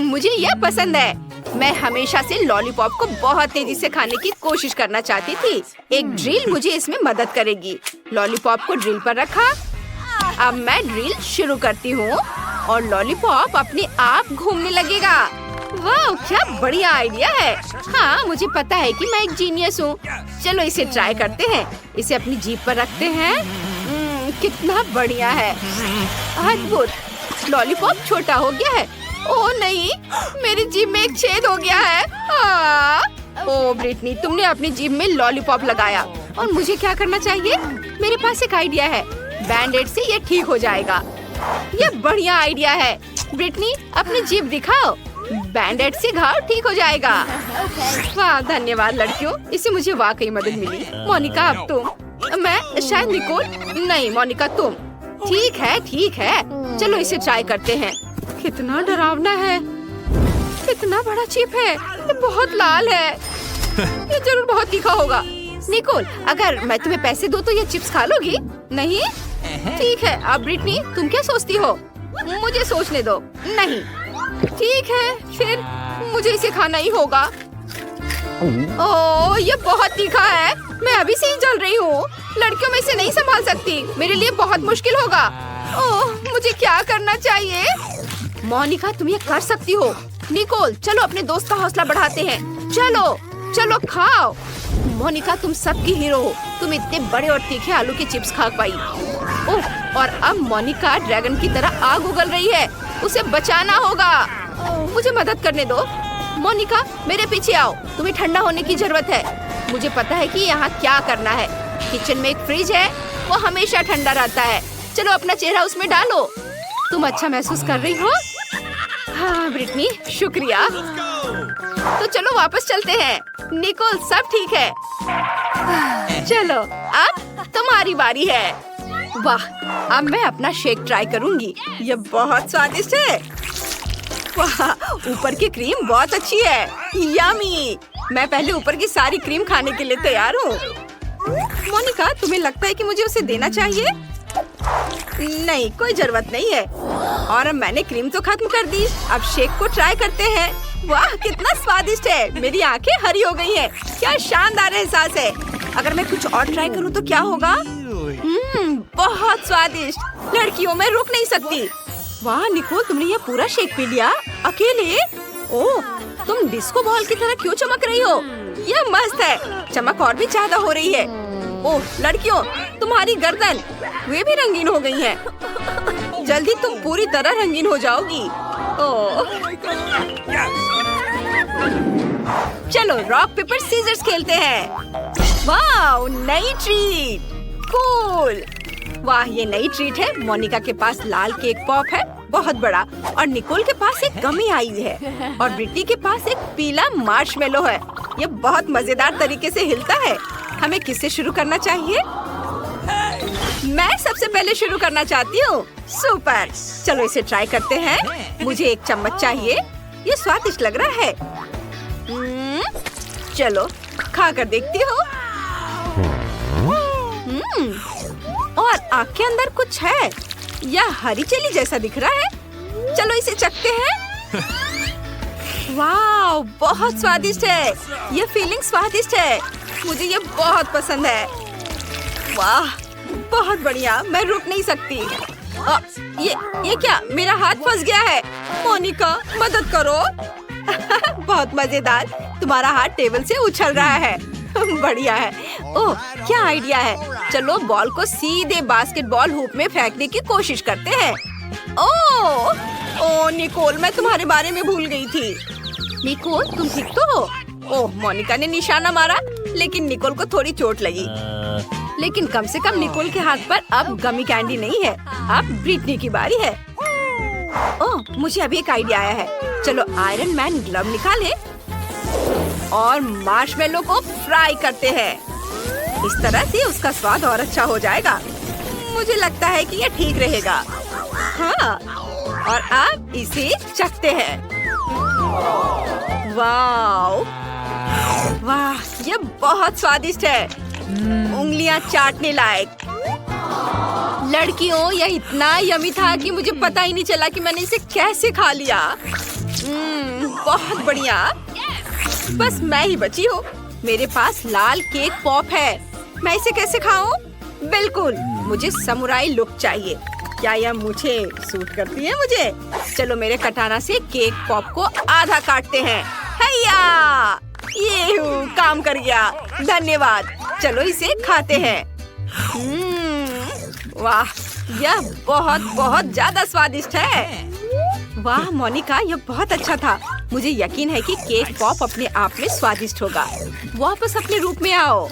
मुझे यह पसंद है। मैं हमेशा से लॉलीपॉप को बहुत तेजी से खाने की कोशिश करना चाहती थी। एक ड्रिल मुझे इसमें मदद करेगी। लॉलीपॉप को ड्रिल पर रखा। अब मैं ड्रिल शुरू करती हूँ और लॉलीपॉप अपने आप घूमने लगेगा। वाह, क्या बढ़िया आइडिया है। हाँ, मुझे पता है कि मैं एक जीनियस हूँ। चलो इसे ट्राई करते हैं। इसे अपनी जीभ पर रखते हैं। कितना बढ़िया है, अद्भुत। लॉलीपॉप छोटा हो गया है। ओह नहीं, मेरी जीभ में एक छेद हो गया है। ओह ब्रिटनी, तुमने अपनी जीभ में लॉलीपॉप लगाया और मुझे क्या करना चाहिए? मेरे पास एक आइडिया है। बैंड-एड से ये ठीक हो जाएगा। ये बढ़िया आइडिया है। ब्रिटनी, अपनी जीभ दिखाओ। बैंड-एड से घाव ठीक हो जाएगा। वाह, धन्यवाद लड़कियों, इससे मुझे वाकई मदद मिली। मोनिका, अब तुम। मैं शायद निकोल। नहीं मोनिका, तुम। ठीक है ठीक है, चलो इसे ट्राई करते हैं। कितना डरावना है। कितना बड़ा चिप है। ये बहुत लाल है। ये जरूर बहुत तीखा होगा। निकोल, अगर मैं तुम्हें पैसे दूं तो ये चिप्स खा लोगी? नहीं? ठीक है। अब ब्रिटनी, तुम क्या सोचती हो? मुझे सोचने दो। नहीं। ठीक है, फिर मुझे इसे खाना ही होगा। ओह, ये बहुत तीखा है। मैं अभी से ही जल रही हूँ। लड़कियों में इसे नहीं संभाल सकती। मेरे लिए बहुत मुश्किल होगा। ओह, मुझे क्या करना चाहिए? मोनिका, तुम ये कर सकती हो। निकोल, चलो अपने दोस्त का हौसला बढ़ाते हैं। चलो चलो खाओ। मोनिका, तुम सबकी हीरो हो। तुम इतने बड़े और तीखे आलू के चिप्स खा पाई। ओह, और अब मोनिका ड्रैगन की तरह आग उगल रही है। उसे बचाना होगा। मुझे मदद करने दो। मोनिका, मेरे पीछे आओ। तुम्हें ठंडा होने की जरूरत है। मुझे पता है कि यहाँ क्या करना है। किचन में एक फ्रिज है, वो हमेशा ठंडा रहता है। चलो अपना चेहरा उसमें डालो। तुम अच्छा महसूस कर रही हो? हाँ ब्रिटनी, शुक्रिया। तो चलो वापस चलते हैं। निकोल, सब ठीक है। चलो अब तुम्हारी बारी है। वाह, अब मैं अपना शेक ट्राई करूंगी। ये बहुत स्वादिष्ट है। वाह, ऊपर की क्रीम बहुत अच्छी है। यम्मी। मैं पहले ऊपर की सारी क्रीम खाने के लिए तैयार हूँ। मोनिका, तुम्हें लगता है कि मुझे उसे देना चाहिए? नहीं, कोई जरूरत नहीं है। और अब मैंने क्रीम तो खत्म कर दी। अब शेक को ट्राई करते हैं। वाह, कितना स्वादिष्ट है। मेरी आंखें हरी हो गई हैं। क्या शानदार एहसास है। अगर मैं कुछ और ट्राई करूँ तो क्या होगा? बहुत स्वादिष्ट। लड़कियों, मैं रुक नहीं सकती। वाह निकोल, तुमने ये पूरा शेक पी लिया अकेले? ओह, तुम डिस्को बॉल की तरह क्यों चमक रही हो? यह मस्त है। चमक और भी ज्यादा हो रही है। ओह लड़कियों, तुम्हारी गर्दन वे भी रंगीन हो गई हैं। जल्दी तुम पूरी तरह रंगीन हो जाओगी। ओह, चलो रॉक पेपर सीजर्स खेलते हैं। वाह, नई ट्रीट। कूल। वाह, ये नई ट्रीट है। मोनिका के पास लाल केक पॉप है, बहुत बड़ा। और निकोल के पास एक गमी आई है। और ब्रिटनी के पास एक पीला मार्शमेलो है। ये बहुत मजेदार तरीके से हिलता है। हमें किससे शुरू करना चाहिए? मैं सबसे पहले शुरू करना चाहती हूँ। सुपर। चलो इसे ट्राई करते हैं। मुझे एक चम्मच चाहिए। ये स्वादिष्ट लग रहा है। चलो खा कर देखती हूँ। और आग के अंदर कुछ है। यह हरी चिली जैसा दिख रहा है। चलो इसे चखते हैं। वाह, बहुत स्वादिष्ट है। ये फीलिंग स्वादिष्ट है। मुझे ये बहुत पसंद है। वाह, बहुत बढ़िया। मैं रुक नहीं सकती। ये क्या? मेरा हाथ फंस गया है। मोनिका, मदद करो। बहुत मजेदार। तुम्हारा हाथ टेबल से उछल रहा है। बढ़िया है। ओह, क्या आइडिया है। चलो बॉल को सीधे बास्केटबॉल हुप में फेंकने की कोशिश करते हैं। ओह निकोल, मैं तुम्हारे बारे में भूल गई थी। निकोल, तुम ठीक तो हो? ओह, मोनिका ने निशाना मारा, लेकिन निकोल को थोड़ी चोट लगी। लेकिन कम से कम निकोल के हाथ पर अब गमी कैंडी नहीं है। अब ब्रिटनी की बारी है। ओह, मुझे अभी एक आइडिया आया है। चलो आयरन मैन ग्लव निकाले और मार्शमेलो को फ्राई करते हैं। इस तरह से उसका स्वाद और अच्छा हो जाएगा। मुझे लगता है कि ये ठीक रहेगा। हाँ, और अब इसे चखते हैं। वाह वाह, ये बहुत स्वादिष्ट है। उंगलियां चाटने लायक। लड़कियों, यह इतना यमी था कि मुझे पता ही नहीं चला कि मैंने इसे कैसे खा लिया। बहुत बढ़िया। बस मैं ही बची हूँ। मेरे पास लाल केक पॉप है। मैं इसे कैसे खाऊं? बिल्कुल, मुझे समुराई लुक चाहिए। क्या यह मुझे सूट करती है? मुझे चलो मेरे कटाना से केक पॉप को आधा काटते हैं। हैया, ये काम कर गया। धन्यवाद। चलो इसे खाते हैं। वाह, यह बहुत बहुत ज्यादा स्वादिष्ट है। वाह मोनिका, यह बहुत अच्छा था। मुझे यकीन है कि केक पॉप अपने आप में स्वादिष्ट होगा। वापस अपने रूप में आओ।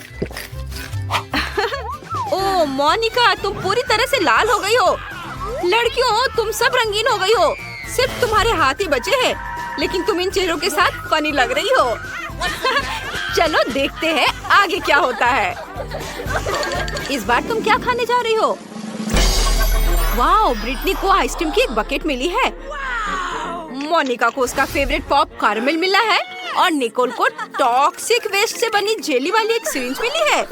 ओह मोनिका, तुम पूरी तरह से लाल हो गई हो। लड़कियों, तुम सब रंगीन हो गई हो। सिर्फ तुम्हारे हाथ ही बचे हैं, लेकिन तुम इन चेहरों के साथ फनी लग रही हो। चलो देखते हैं आगे क्या होता है। इस बार तुम क्या खाने जा रही हो? वाह, ब्रिटनी को आइसक्रीम की एक बकेट मिली है। मोनिका को उसका फेवरेट पॉप कैरेमल मिला है और निकोल को टॉक्सिक वेस्ट से बनी जेली वाली एक सिरिंज मिली है।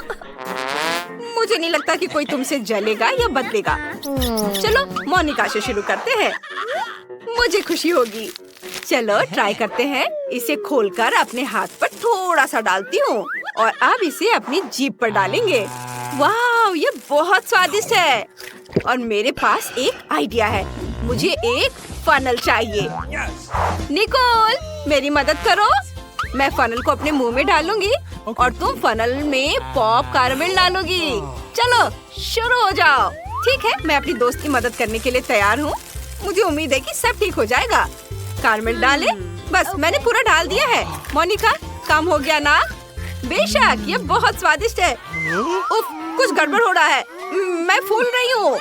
मुझे नहीं लगता कि कोई तुमसे जलेगा या बदलेगा। चलो मोनिका से शुरू करते हैं। मुझे खुशी होगी। चलो ट्राई करते हैं। इसे खोलकर अपने हाथ पर थोड़ा सा डालती हूँ और अब इसे अपनी जीभ पर डालेंगे। वाह, ये बहुत स्वादिष्ट है। और मेरे पास एक आइडिया है, मुझे एक फनल चाहिए। निकोल, मेरी मदद करो। मैं फनल को अपने मुंह में डालूंगी और तुम फनल में पॉप कैरेमल डालोगी। चलो शुरू हो जाओ। ठीक है, मैं अपनी दोस्त की मदद करने के लिए तैयार हूँ। मुझे उम्मीद है कि सब ठीक हो जाएगा। कैरेमल डाले, बस मैंने पूरा डाल दिया है। मोनिका, काम हो गया ना? बेशक, ये बहुत स्वादिष्ट है। उफ, कुछ गड़बड़ हो रहा है, मैं फूल रही हूँ।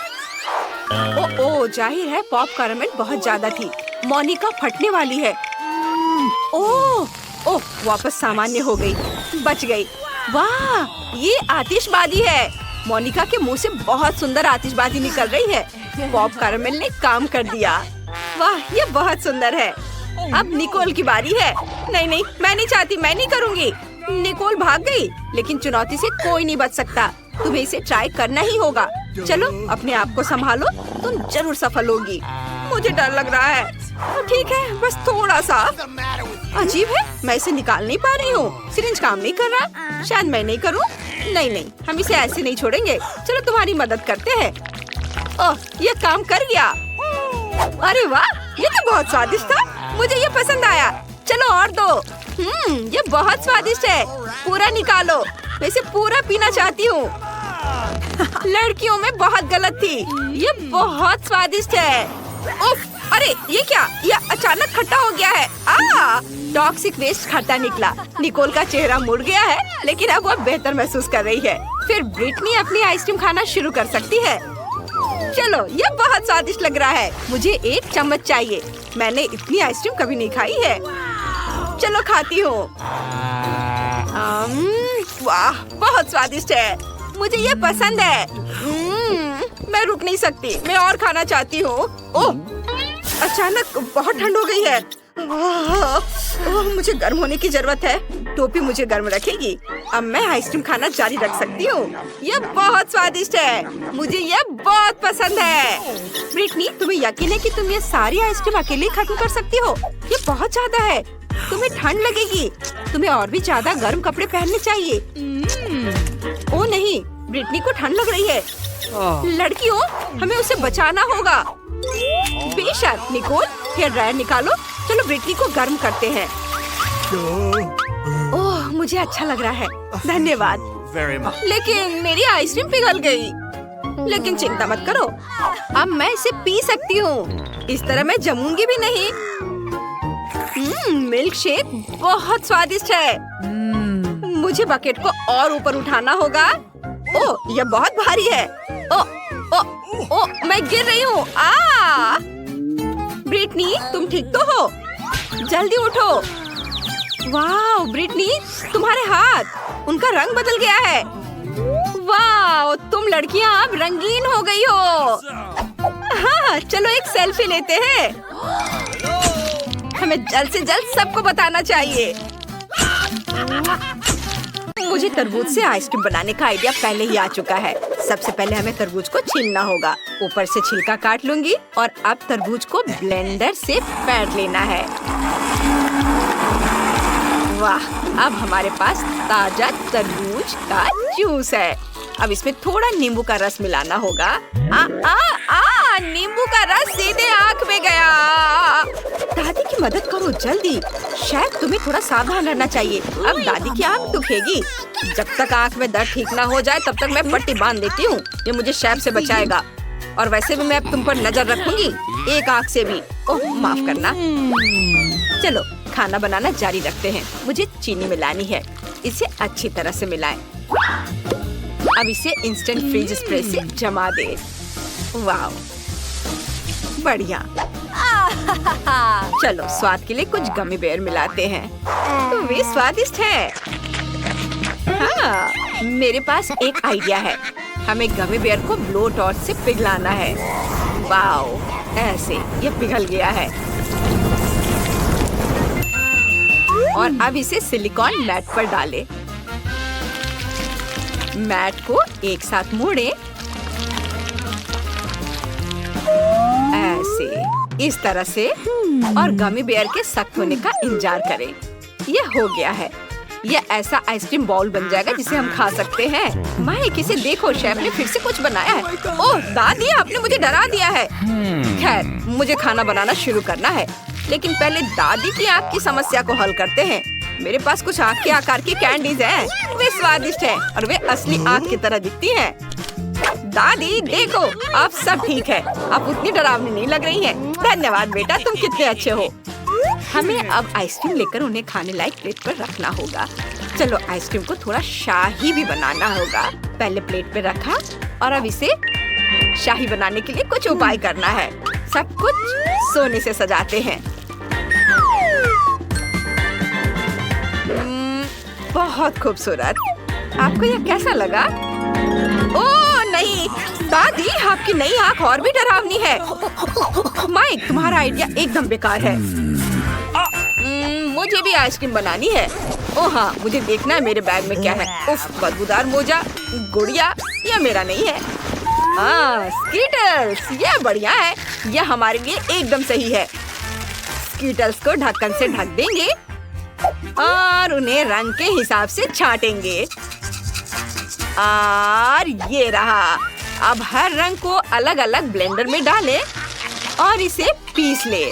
ओ, जाहिर है पॉप कैरेमल बहुत ज्यादा थी। मोनिका फटने वाली है। ओह, वापस सामान्य हो गई, बच गई। वाह, ये आतिशबाजी है। मोनिका के मुंह से बहुत सुंदर आतिशबाजी निकल रही है। पॉप कैरेमल ने काम कर दिया। वाह, ये बहुत सुंदर है। अब निकोल की बारी है। नहीं, मैं नहीं चाहती, मैं नहीं करूँगी। निकोल भाग गई, लेकिन चुनौती से कोई नहीं बच सकता। तुम्हें इसे ट्राई करना ही होगा। चलो अपने आप को संभालो, तुम जरूर सफल होगी। मुझे डर लग रहा है। ठीक है, बस थोड़ा सा। अजीब है, मैं इसे निकाल नहीं पा रही हूँ। सिरिंज काम नहीं कर रहा। शायद मैं नहीं करूँ। नहीं, हम इसे ऐसे नहीं छोड़ेंगे। चलो तुम्हारी मदद करते हैं। ओह, ये काम कर गया। अरे वाह, ये तो बहुत स्वादिष्ट था। मुझे ये पसंद आया। चलो और दो। ये बहुत स्वादिष्ट है। पूरा निकालो, मैं इसे पूरा पीना चाहती हूँ। लड़कियों में बहुत गलत थी। ये बहुत स्वादिष्ट है। उफ, अरे ये क्या? ये अचानक खट्टा हो गया है। टॉक्सिक वेस्ट खट्टा निकला। निकोल का चेहरा मुड़ गया है, लेकिन अब वो बेहतर महसूस कर रही है। फिर ब्रिटनी अपनी आइसक्रीम खाना शुरू कर सकती है। चलो, ये बहुत स्वादिष्ट लग रहा है। मुझे एक चम्मच चाहिए। मैंने इतनी आइसक्रीम कभी नहीं खाई है। चलो खाती हूँ। वाह, बहुत स्वादिष्ट है। मुझे ये पसंद है। मैं रुक नहीं सकती, मैं और खाना चाहती हूँ। ओह, अचानक बहुत ठंड हो गई है। मुझे गर्म होने की जरूरत है। टोपी मुझे गर्म रखेगी। अब मैं आइसक्रीम खाना जारी रख सकती हूँ। ये बहुत स्वादिष्ट है। मुझे ये बहुत पसंद है। ब्रिटनी, तुम्हें यकीन है कि तुम ये सारी आइसक्रीम अकेले खत्म कर सकती हो? ये बहुत ज्यादा है। तुम्हें ठंड लगेगी। तुम्हें और भी ज्यादा गर्म कपड़े पहनने चाहिए। ओ नहीं, ब्रिटनी को ठंड लग रही है। लड़कियों, हमें उसे बचाना होगा। बेशक। निकोल, हेयर ड्रायर निकालो। चलो ब्रिटनी को गर्म करते हैं। ओह, मुझे अच्छा लग रहा है। धन्यवाद। लेकिन मेरी आइसक्रीम पिघल गई। लेकिन चिंता मत करो, अब मैं इसे पी सकती हूँ। इस तरह मैं जमूंगी भी नहीं। मिल्क शेक बहुत स्वादिष्ट है। मुझे बकेट को और ऊपर उठाना होगा। ओह, यह बहुत भारी है। ओह, मैं गिर रही हूँ। ब्रिटनी, तुम ठीक तो हो? जल्दी उठो। वाह ब्रिटनी, तुम्हारे हाथ, उनका रंग बदल गया है। वाह, तुम लड़कियां अब रंगीन हो गई हो। हाँ, चलो एक सेल्फी लेते हैं। हमें जल्द से जल्द सबको बताना चाहिए। मुझे तरबूज से आइसक्रीम बनाने का आइडिया पहले ही आ चुका है। सबसे पहले हमें तरबूज को छीलना होगा। ऊपर से छिलका काट लूंगी और अब तरबूज को ब्लेंडर से फेंट लेना है। वाह, अब हमारे पास ताजा तरबूज का जूस है। अब इसमें थोड़ा नींबू का रस मिलाना होगा। नींबू का रस सीधे आँख में गया। दादी की मदद करो जल्दी। शायद तुम्हें थोड़ा सावधान रहना चाहिए। अब दादी की आँख दुखेगी। जब तक आँख में दर्द ठीक ना हो जाए तब तक मैं पट्टी बांध देती हूँ। ये मुझे शैप से बचाएगा। और वैसे भी मैं अब तुम पर नजर रखूंगी, एक आँख से भी। ओह, माफ करना। चलो खाना बनाना जारी रखते हैं। मुझे चीनी मिलानी है। इसे अच्छी तरह से मिलाएं। अब इसे इंस्टेंट फ्रीज स्प्रे से जमा दे। वाह, बढ़िया। चलो स्वाद के लिए कुछ गमी बेयर मिलाते हैं। तो वे स्वादिष्ट है। हाँ, मेरे पास एक आइडिया है। हमें गमी बेयर को ब्लो टॉर्च से पिघलाना है। वाह, ऐसे ये पिघल गया है। और अब इसे सिलिकॉन मैट पर डालें। मैट को एक साथ मोड़ें। ऐसे इस तरह से और गमी बेयर के सख्त होने का इंतजार करें। ये हो गया है। ये ऐसा आइसक्रीम बाउल बन जाएगा जिसे हम खा सकते हैं। माइक, इसे देखो, शेफ ने फिर से कुछ बनाया है। ओह दादी, आपने मुझे डरा दिया है। खैर, मुझे खाना बनाना शुरू करना है, लेकिन पहले दादी की आँख की समस्या को हल करते हैं। मेरे पास कुछ आँख के आकार की कैंडीज हैं। वे स्वादिष्ट हैं और वे असली आँख की तरह दिखती हैं। दादी देखो, अब सब ठीक है। आप उतनी डरावनी नहीं लग रही हैं। धन्यवाद बेटा, तुम कितने अच्छे हो। हमें अब आइसक्रीम लेकर उन्हें खाने लायक प्लेट पर रखना होगा। चलो आइसक्रीम को थोड़ा शाही भी बनाना होगा। पहले प्लेट पे रखा और अब इसे शाही बनाने के लिए कुछ उपाय करना है। सब कुछ सोने से सजाते हैं। बहुत खूबसूरत। आपको यह कैसा लगा? ओह नहीं दादी, आपकी नई आँख और भी डरावनी है। माइक, तुम्हारा आइडिया एकदम बेकार है। मुझे भी आइसक्रीम बनानी है। ओह हाँ, मुझे देखना है मेरे बैग में क्या है। उफ, बदबूदार मोजा, गुड़िया, यह मेरा नहीं है। हाँ, स्कीटल्स, यह बढ़िया है। यह हमारे लिए एकदम सही है। स्कीटल्स को ढक्कन से ढक देंगे और उन्हें रंग के हिसाब से छांटेंगे। और ये रहा। अब हर रंग को अलग अलग ब्लेंडर में डालें और इसे पीस ले।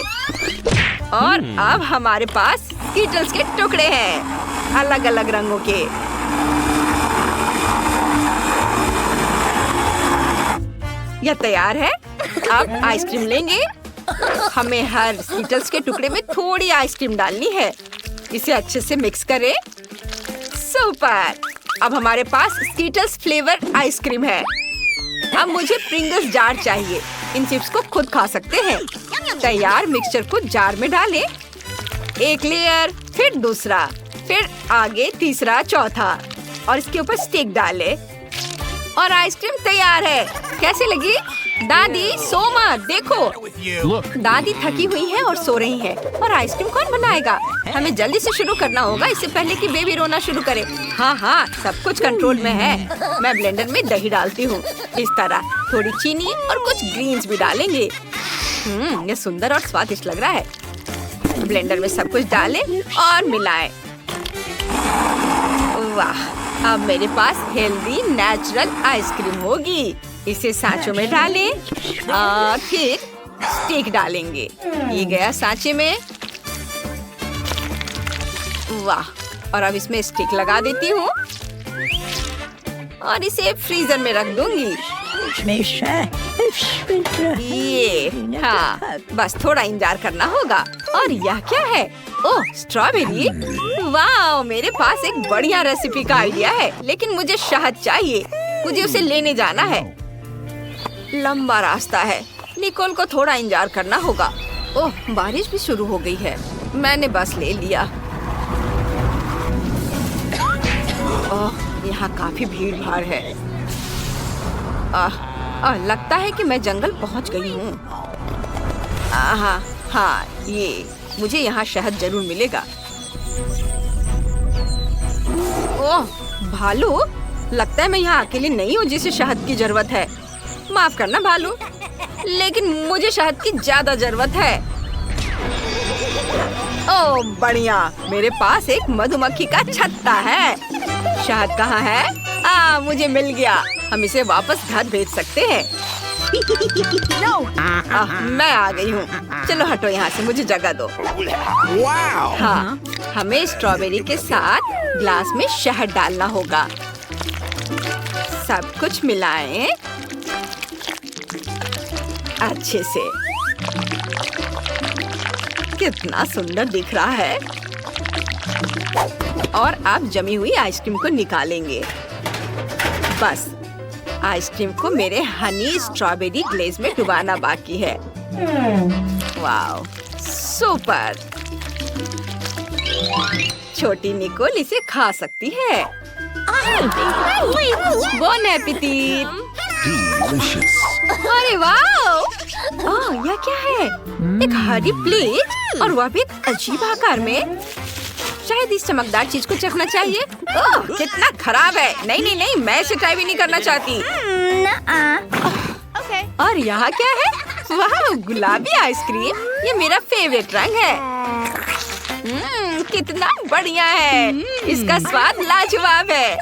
और अब हमारे पास स्कीटल्स के टुकड़े हैं, अलग अलग रंगों के। यह तैयार है। अब आइसक्रीम लेंगे। हमें हर स्कीटल्स के टुकड़े में थोड़ी आइसक्रीम डालनी है। इसे अच्छे से मिक्स करें। सुपर! अब हमारे पास स्कीटल्स फ्लेवर आइसक्रीम है। अब मुझे प्रिंगल्स जार चाहिए। इन चिप्स को खुद खा सकते हैं। तैयार मिक्सचर को जार में डालें। एक लेयर, फिर दूसरा, फिर आगे तीसरा, चौथा और इसके ऊपर स्टिक डालें और आइसक्रीम तैयार है। कैसी लगी? दादी सो मत, देखो दादी थकी हुई है और सो रही है। और आइसक्रीम कौन बनाएगा? हमें जल्दी से शुरू करना होगा, इससे पहले कि बेबी रोना शुरू करे। हाँ हाँ, सब कुछ कंट्रोल में है। मैं ब्लेंडर में दही डालती हूँ। इस तरह थोड़ी चीनी और कुछ ग्रीन्स भी डालेंगे। ये सुंदर और स्वादिष्ट लग रहा है। ब्लेंडर में सब कुछ डालें और मिलाएं। वाह, अब मेरे पास हेल्दी नेचुरल आइसक्रीम होगी। इसे सांचों में डालें और फिर स्टिक डालेंगे। ये गया सांचे में। वाह, और अब इसमें स्टिक लगा देती हूँ और इसे फ्रीजर में रख दूंगी। ये हाँ, बस थोड़ा इंतजार करना होगा। और यह क्या है? ओह, स्ट्रॉबेरी। वाह, मेरे पास एक बढ़िया रेसिपी का आइडिया है, लेकिन मुझे शहद चाहिए। मुझे उसे लेने जाना है। लंबा रास्ता है। निकोल को थोड़ा इंतजार करना होगा। ओह, बारिश भी शुरू हो गई है। मैंने बस ले लिया। ओह, यहाँ काफी भीड़ भाड़ है। लगता है कि मैं जंगल पहुँच गई हूँ। हाँ, ये मुझे यहाँ शहद जरूर मिलेगा। ओह, भालू, लगता है मैं यहाँ अकेली नहीं हूँ जिसे शहद की जरूरत है। माफ करना भालू, लेकिन मुझे शहद की ज्यादा जरूरत है। ओह बढ़िया, मेरे पास एक मधुमक्खी का छत्ता है। शहद कहाँ है? मुझे मिल गया। हम इसे वापस घर भेज सकते हैं। मैं आ गई हूँ। चलो हटो यहाँ से, मुझे जगह दो। हाँ, हमें स्ट्रॉबेरी के साथ ग्लास में शहद डालना होगा। सब कुछ मिलाएं अच्छे से। कितना सुंदर दिख रहा है। और आप जमी हुई आइसक्रीम को निकालेंगे। बस आइसक्रीम को मेरे हनी स्ट्रॉबेरी ग्लेज में डुबाना बाकी है। Wow, super! छोटी निकोल इसे खा सकती है। Bone appétit! अरे वाओ! यह क्या है? एक हरी प्लेट और वह भी एक अजीब आकार में। शायद इस चमकदार चीज को चखना चाहिए। ओह, कितना खराब है। नहीं नहीं नहीं, मैं इसे ट्राई भी नहीं करना चाहती। और यहाँ क्या है? वाह, गुलाबी आइसक्रीम, ये मेरा फेवरेट रंग है। कितना बढ़िया है। इसका स्वाद लाजवाब है।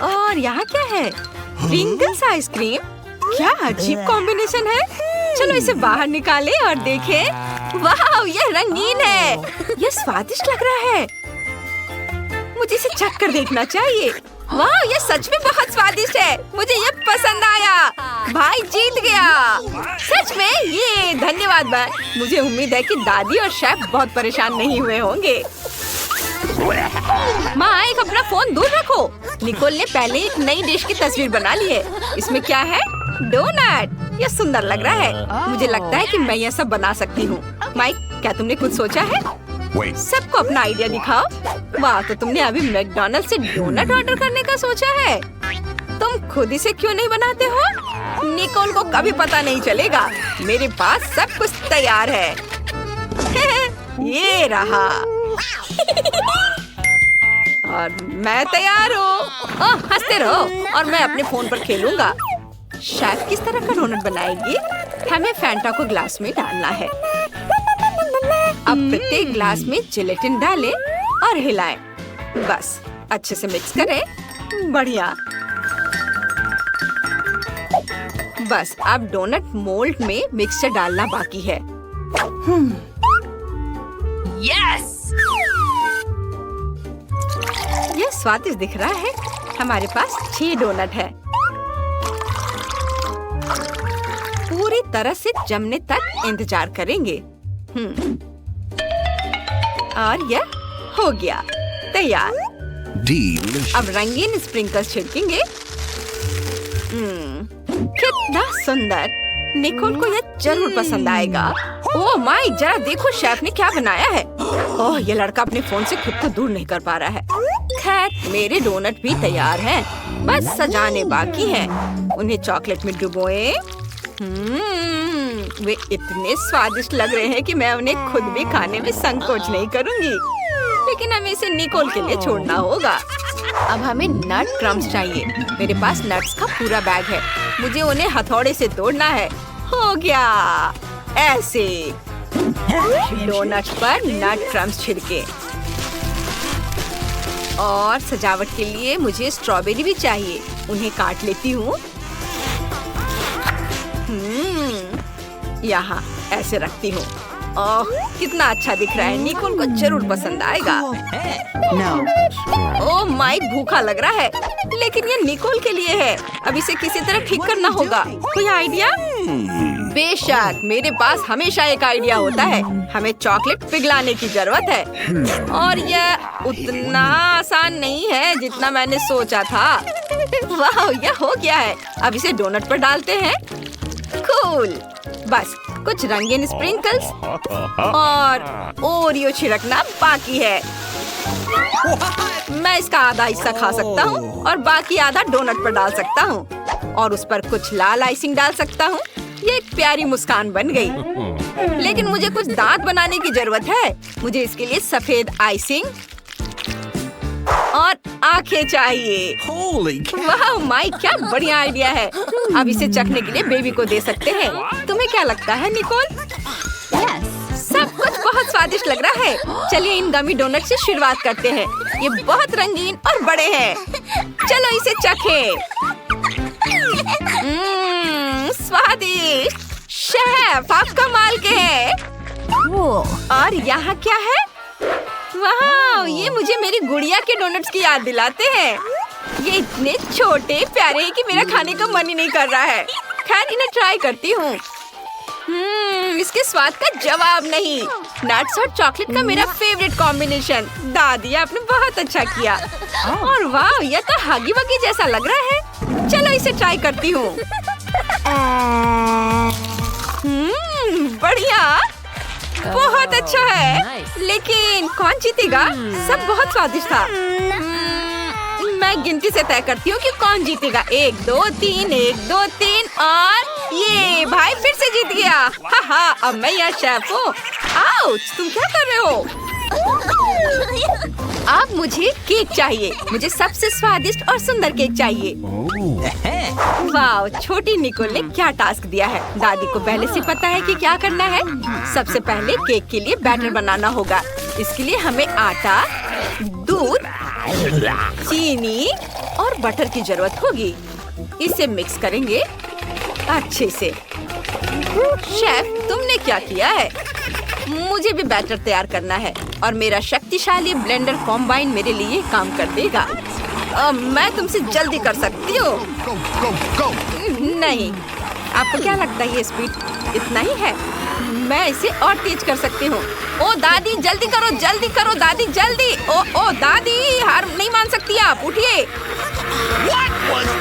और यहाँ क्या है? Pringles ice cream. क्या अजीब कॉम्बिनेशन है। चलो इसे बाहर निकालें और देखें। वाह, ये रंगीन है। ये स्वादिष्ट लग रहा है। मुझे इसे चख कर देखना चाहिए। वाह, ये सच में बहुत स्वादिष्ट है। मुझे ये पसंद आया। भाई जीत गया। सच में? ये धन्यवाद बहन। मुझे उम्मीद है कि दादी और शेफ बहुत परेशान नहीं हुए होंगे। माँ, एक अपना फोन दूर रखो। निकोल ने पहले एक नई डिश की तस्वीर बना ली है। इसमें क्या है? डोनट। ये सुंदर लग रहा है। मुझे लगता है कि मैं यह सब बना सकती हूँ। माइक, क्या तुमने कुछ सोचा है? सबको अपना आइडिया दिखाओ। वाह, तो तुमने अभी मैकडॉनल्ड से डोनट ऑर्डर करने का सोचा है। तुम खुद इसे क्यों नहीं बनाते हो? निकोल को कभी पता नहीं चलेगा। मेरे पास सब कुछ तैयार है। ये रहा। और मैं तैयार हूँ। हंसते रहो और मैं अपने फोन पर खेलूंगा। शेफ किस तरह का डोनट बनाएगी? हमें फैंटा को ग्लास में डालना है। अब प्रत्येक ग्लास में जिलेटिन डालें और हिलाएं। बस अच्छे से मिक्स करें। बढ़िया। बस अब डोनट मोल्ड में मिक्सचर डालना बाकी है। यस! ये स्वादिष्ट दिख रहा है। हमारे पास 6 डोनट है। पूरी तरह से जमने तक इंतजार करेंगे। और यह हो गया तैयार। अब रंगीन स्प्रिंकल्स छिड़केंगे। कितना सुंदर। निकोल को यह जरूर पसंद आएगा। ओह माय, जरा देखो शेफ ने क्या बनाया है। ओह, ये लड़का अपने फोन से खुद को दूर नहीं कर पा रहा है। खैर, मेरे डोनट भी तैयार हैं। बस सजाने बाकी हैं। उन्हें चॉकलेट में डुबोएं। वे इतने स्वादिष्ट लग रहे हैं कि मैं उन्हें खुद भी खाने में संकोच नहीं करूंगी। लेकिन हमें इसे निकोल के लिए छोड़ना होगा। अब हमें नट क्रम्स चाहिए। मेरे पास नट्स का पूरा बैग है। मुझे उन्हें हथौड़े से तोड़ना है। हो गया। ऐसे डोनट पर नट क्रम्स छिड़के। और सजावट के लिए मुझे स्ट्रॉबेरी भी चाहिए। उन्हें काट लेती हूँ। यहाँ ऐसे रखती हूँ। ओह, कितना अच्छा दिख रहा है। निकोल को जरूर पसंद आएगा। ओह माइक, भूखा लग रहा है। लेकिन ये निकोल के लिए है। अब इसे किसी तरह ठीक करना होगा। कोई आइडिया? बेशक, मेरे पास हमेशा एक आइडिया होता है। हमें चॉकलेट पिघलाने की जरूरत है। और यह उतना आसान नहीं है जितना मैंने सोचा था। वाह, यह हो गया है। अब इसे डोनट पर डालते हैं। कूल। बस कुछ रंगीन स्प्रिंकल्स और ओरियो छिड़कना बाकी है। मैं इसका आधा हिस्सा खा सकता हूँ और बाकी आधा डोनट पर डाल सकता हूँ। और उस पर कुछ लाल आइसिंग डाल सकता हूँ। ये एक प्यारी मुस्कान बन गई। लेकिन मुझे कुछ दांत बनाने की जरूरत है। मुझे इसके लिए सफेद आइसिंग और आंखें चाहिए। वाह माइक, क्या बढ़िया आइडिया है। अब इसे चखने के लिए बेबी को दे सकते हैं। तुम्हें क्या लगता है निकोल? सब कुछ बहुत स्वादिष्ट लग रहा है। चलिए इन गमी डोनट से शुरुआत करते हैं। ये बहुत रंगीन और बड़े हैं। चलो इसे चखें। स्वादिष्ट। शेफ, आप कमाल के हैं। और यहाँ क्या है? वाह, ये मुझे मेरी गुड़िया के डोनट्स की याद दिलाते हैं। ये इतने छोटे प्यारे हैं कि मेरा खाने का मन ही नहीं कर रहा है। खैर, इन्हें ट्राई करती हूँ। इसके स्वाद का जवाब नहीं। नट्स और चॉकलेट का मेरा फेवरेट कॉम्बिनेशन। दादी, आपने बहुत अच्छा किया। और वाह, यह तो हगी वगी जैसा लग रहा है। चलो इसे ट्राई करती हूँ। बढ़िया, बहुत अच्छा है। लेकिन कौन जीतेगा? सब बहुत स्वादिष्ट था। मैं गिनती से तय करती हूँ कि कौन जीतेगा। 1 2 3, 1 2 3 और ये भाई फिर से जीत गया। हाँ, अब मैं यहाँ शेफ हूँ। आउच, तुम क्या कर रहे हो? अब मुझे केक चाहिए। मुझे सबसे स्वादिष्ट और सुंदर केक चाहिए। वाह, छोटी निकोल ने क्या टास्क दिया है। दादी को पहले से पता है कि क्या करना है। सबसे पहले केक के लिए बैटर बनाना होगा। इसके लिए हमें आटा, दूध, चीनी और बटर की जरूरत होगी। इसे मिक्स करेंगे अच्छे से। शेफ, तुमने क्या किया है? मुझे भी बैटर तैयार करना है और मेरा शक्तिशाली ब्लेंडर कॉम्बाइन मेरे लिए काम कर देगा। मैं तुमसे जल्दी कर सकती हूँ। नहीं, आपको क्या लगता है ये स्पीड इतना ही है? मैं इसे और तेज कर सकती हूँ। ओ दादी, जल्दी करो दादी, जल्दी। ओ दादी, हार नहीं मान सकती आप, उठिए।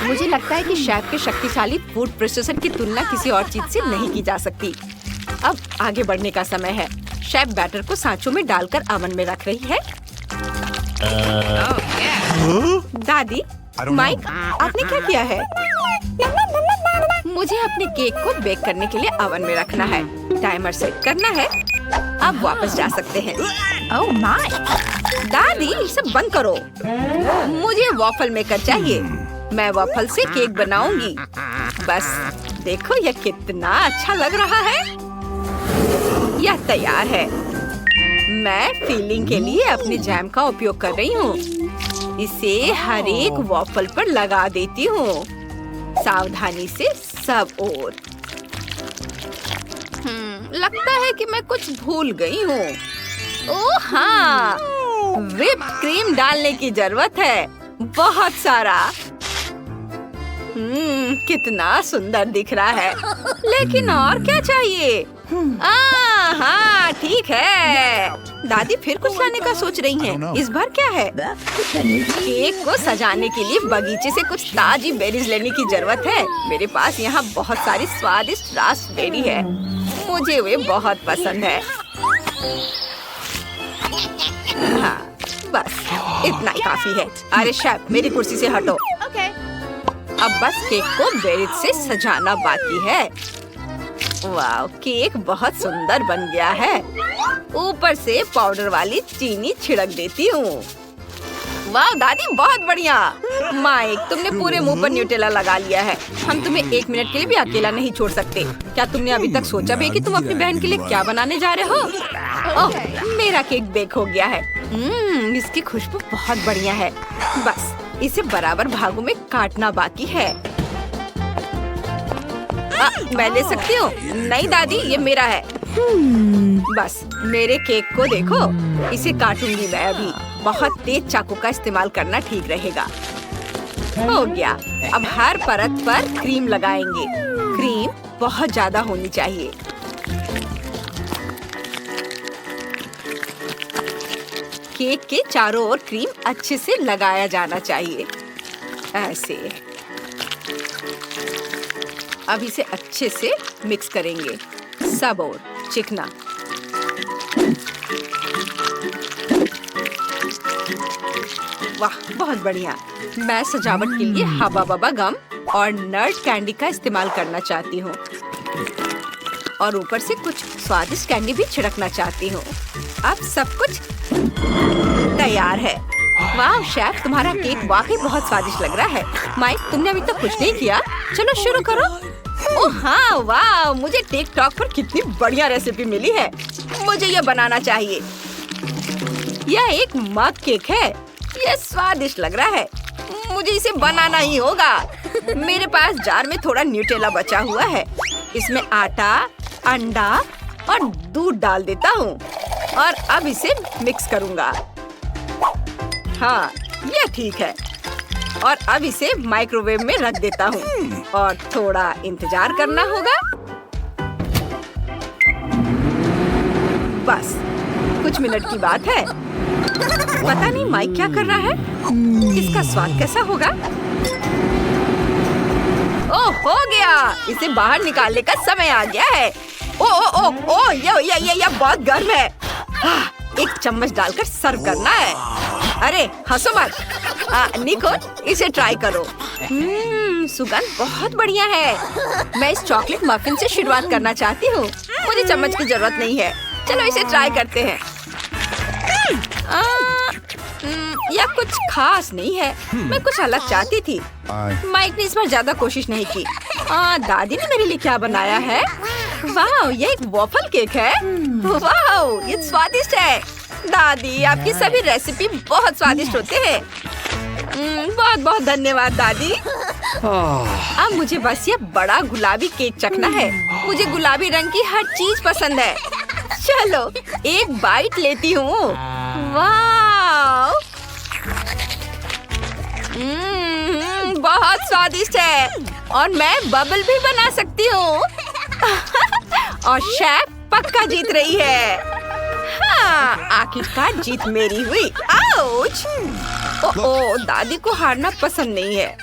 मुझे लगता है कि शेफ के शक्तिशाली फूड प्रोसेसर की तुलना किसी और चीज से नहीं की जा सकती। अब आगे बढ़ने का समय है। शेफ बैटर को सांचों में डालकर ओवन में रख रही है। दादी, माइक, आपने क्या किया है? मुझे अपने केक को बेक करने के लिए ओवन में रखना है। टाइमर सेट करना है। अब वापस जा सकते हैं। Oh my! दादी, सब बंद करो। मुझे वॉफल मेकर चाहिए। मैं वॉफल से केक बनाऊंगी। बस देखो यह कितना अच्छा लग रहा है। यह तैयार है। मैं फिलिंग के लिए अपने जैम का उपयोग कर रही हूँ। इसे हर एक वॉफल पर लगा देती हूँ, सावधानी से सब ओर। लगता है कि मैं कुछ भूल गई हूँ। ओह हाँ, व्हिप क्रीम डालने की जरूरत है, बहुत सारा। कितना सुंदर दिख रहा है। लेकिन और क्या चाहिए? हाँ, ठीक है। दादी फिर कुछ लाने का सोच रही हैं। इस बार क्या है? केक को सजाने के लिए बगीचे से कुछ ताजी बेरीज लेने की जरूरत है। मेरे पास यहाँ बहुत सारी स्वादिष्ट रास्पबेरी है। मुझे वे बहुत पसंद है। हाँ, बस इतना ही काफी है। अरे शेफ, मेरी कुर्सी से हटो। अब बस केक को बेरीज से सजाना बाकी है। वाह, केक बहुत सुंदर बन गया है। ऊपर से पाउडर वाली चीनी छिड़क देती हूँ। वाह दादी, बहुत बढ़िया। माइक, तुमने पूरे मुंह पर न्यूटेला लगा लिया है। हम तुम्हें 1 मिनट के लिए भी अकेला नहीं छोड़ सकते। क्या तुमने अभी तक सोचा भी कि तुम अपनी बहन के लिए क्या बनाने जा रहे हो? ओह, मेरा केक बेक हो गया है। इसकी खुशबू बहुत बढ़िया है। बस इसे बराबर भागों में काटना बाकी है। मैं ले सकती हूँ? नहीं दादी, ये मेरा है। बस मेरे केक को देखो। इसे काटूंगी मैं अभी। बहुत तेज चाकू का इस्तेमाल करना ठीक रहेगा। हो गया। अब हर परत पर क्रीम लगाएंगे। क्रीम बहुत ज्यादा होनी चाहिए। केक के चारों ओर क्रीम अच्छे से लगाया जाना चाहिए, ऐसे। अब इसे अच्छे से मिक्स करेंगे, सब ओर चिकना। वाह, बहुत बढ़िया। मैं सजावट के लिए हवा बबा गम और नट कैंडी का इस्तेमाल करना चाहती हूँ और ऊपर से कुछ स्वादिष्ट कैंडी भी छिड़कना चाहती हूँ। अब सब कुछ तैयार है। वाह शेफ, तुम्हारा केक वाकई बहुत स्वादिष्ट लग रहा है। माइक, तुमने अभी तक कुछ नहीं किया। चलो शुरू करो। ओह हाँ, वाह, मुझे टिकटॉक पर कितनी बढ़िया रेसिपी मिली है। मुझे यह बनाना चाहिए। यह एक मग केक है। यह स्वादिष्ट लग रहा है। मुझे इसे बनाना ही होगा। मेरे पास जार में थोड़ा न्यूटेला बचा हुआ है। इसमें आटा, अंडा और दूध डाल देता हूँ और अब इसे मिक्स करूँगा। हाँ, यह ठीक है। और अब इसे माइक्रोवेव में रख देता हूँ और थोड़ा इंतजार करना होगा। बस कुछ मिनट की बात है। पता नहीं माइक क्या कर रहा है। इसका स्वाद कैसा होगा? ओह, हो गया। इसे बाहर निकालने का समय आ गया है। ओ ओ ओ ओ, ये बहुत गर्म है। एक चम्मच डालकर सर्व करना है। अरे हंसो मत। निको, इसे ट्राई करो। सुगंध बहुत बढ़िया है। मैं इस चॉकलेट मफिन से शुरुआत करना चाहती हूँ। मुझे चम्मच की जरूरत नहीं है। चलो इसे ट्राई करते हैं। यह कुछ खास नहीं है। मैं कुछ अलग चाहती थी। माइक ने इस बार ज्यादा कोशिश नहीं की। दादी ने मेरे लिए क्या बनाया है? वाह, ये एक वॉफल केक है। वाह, ये स्वादिष्ट है। दादी, आपकी सभी रेसिपी बहुत स्वादिष्ट होते हैं। बहुत बहुत धन्यवाद दादी। अब मुझे बस ये बड़ा गुलाबी केक चखना है। मुझे गुलाबी रंग की हर चीज पसंद है। चलो एक बाइट लेती हूँ। वाह, बहुत स्वादिष्ट है और मैं बबल भी बना सकती हूँ। और शेफ पक्का जीत रही है। हाँ, आखिरकार जीत मेरी हुई। आउच! ओह, दादी को हारना पसंद नहीं है।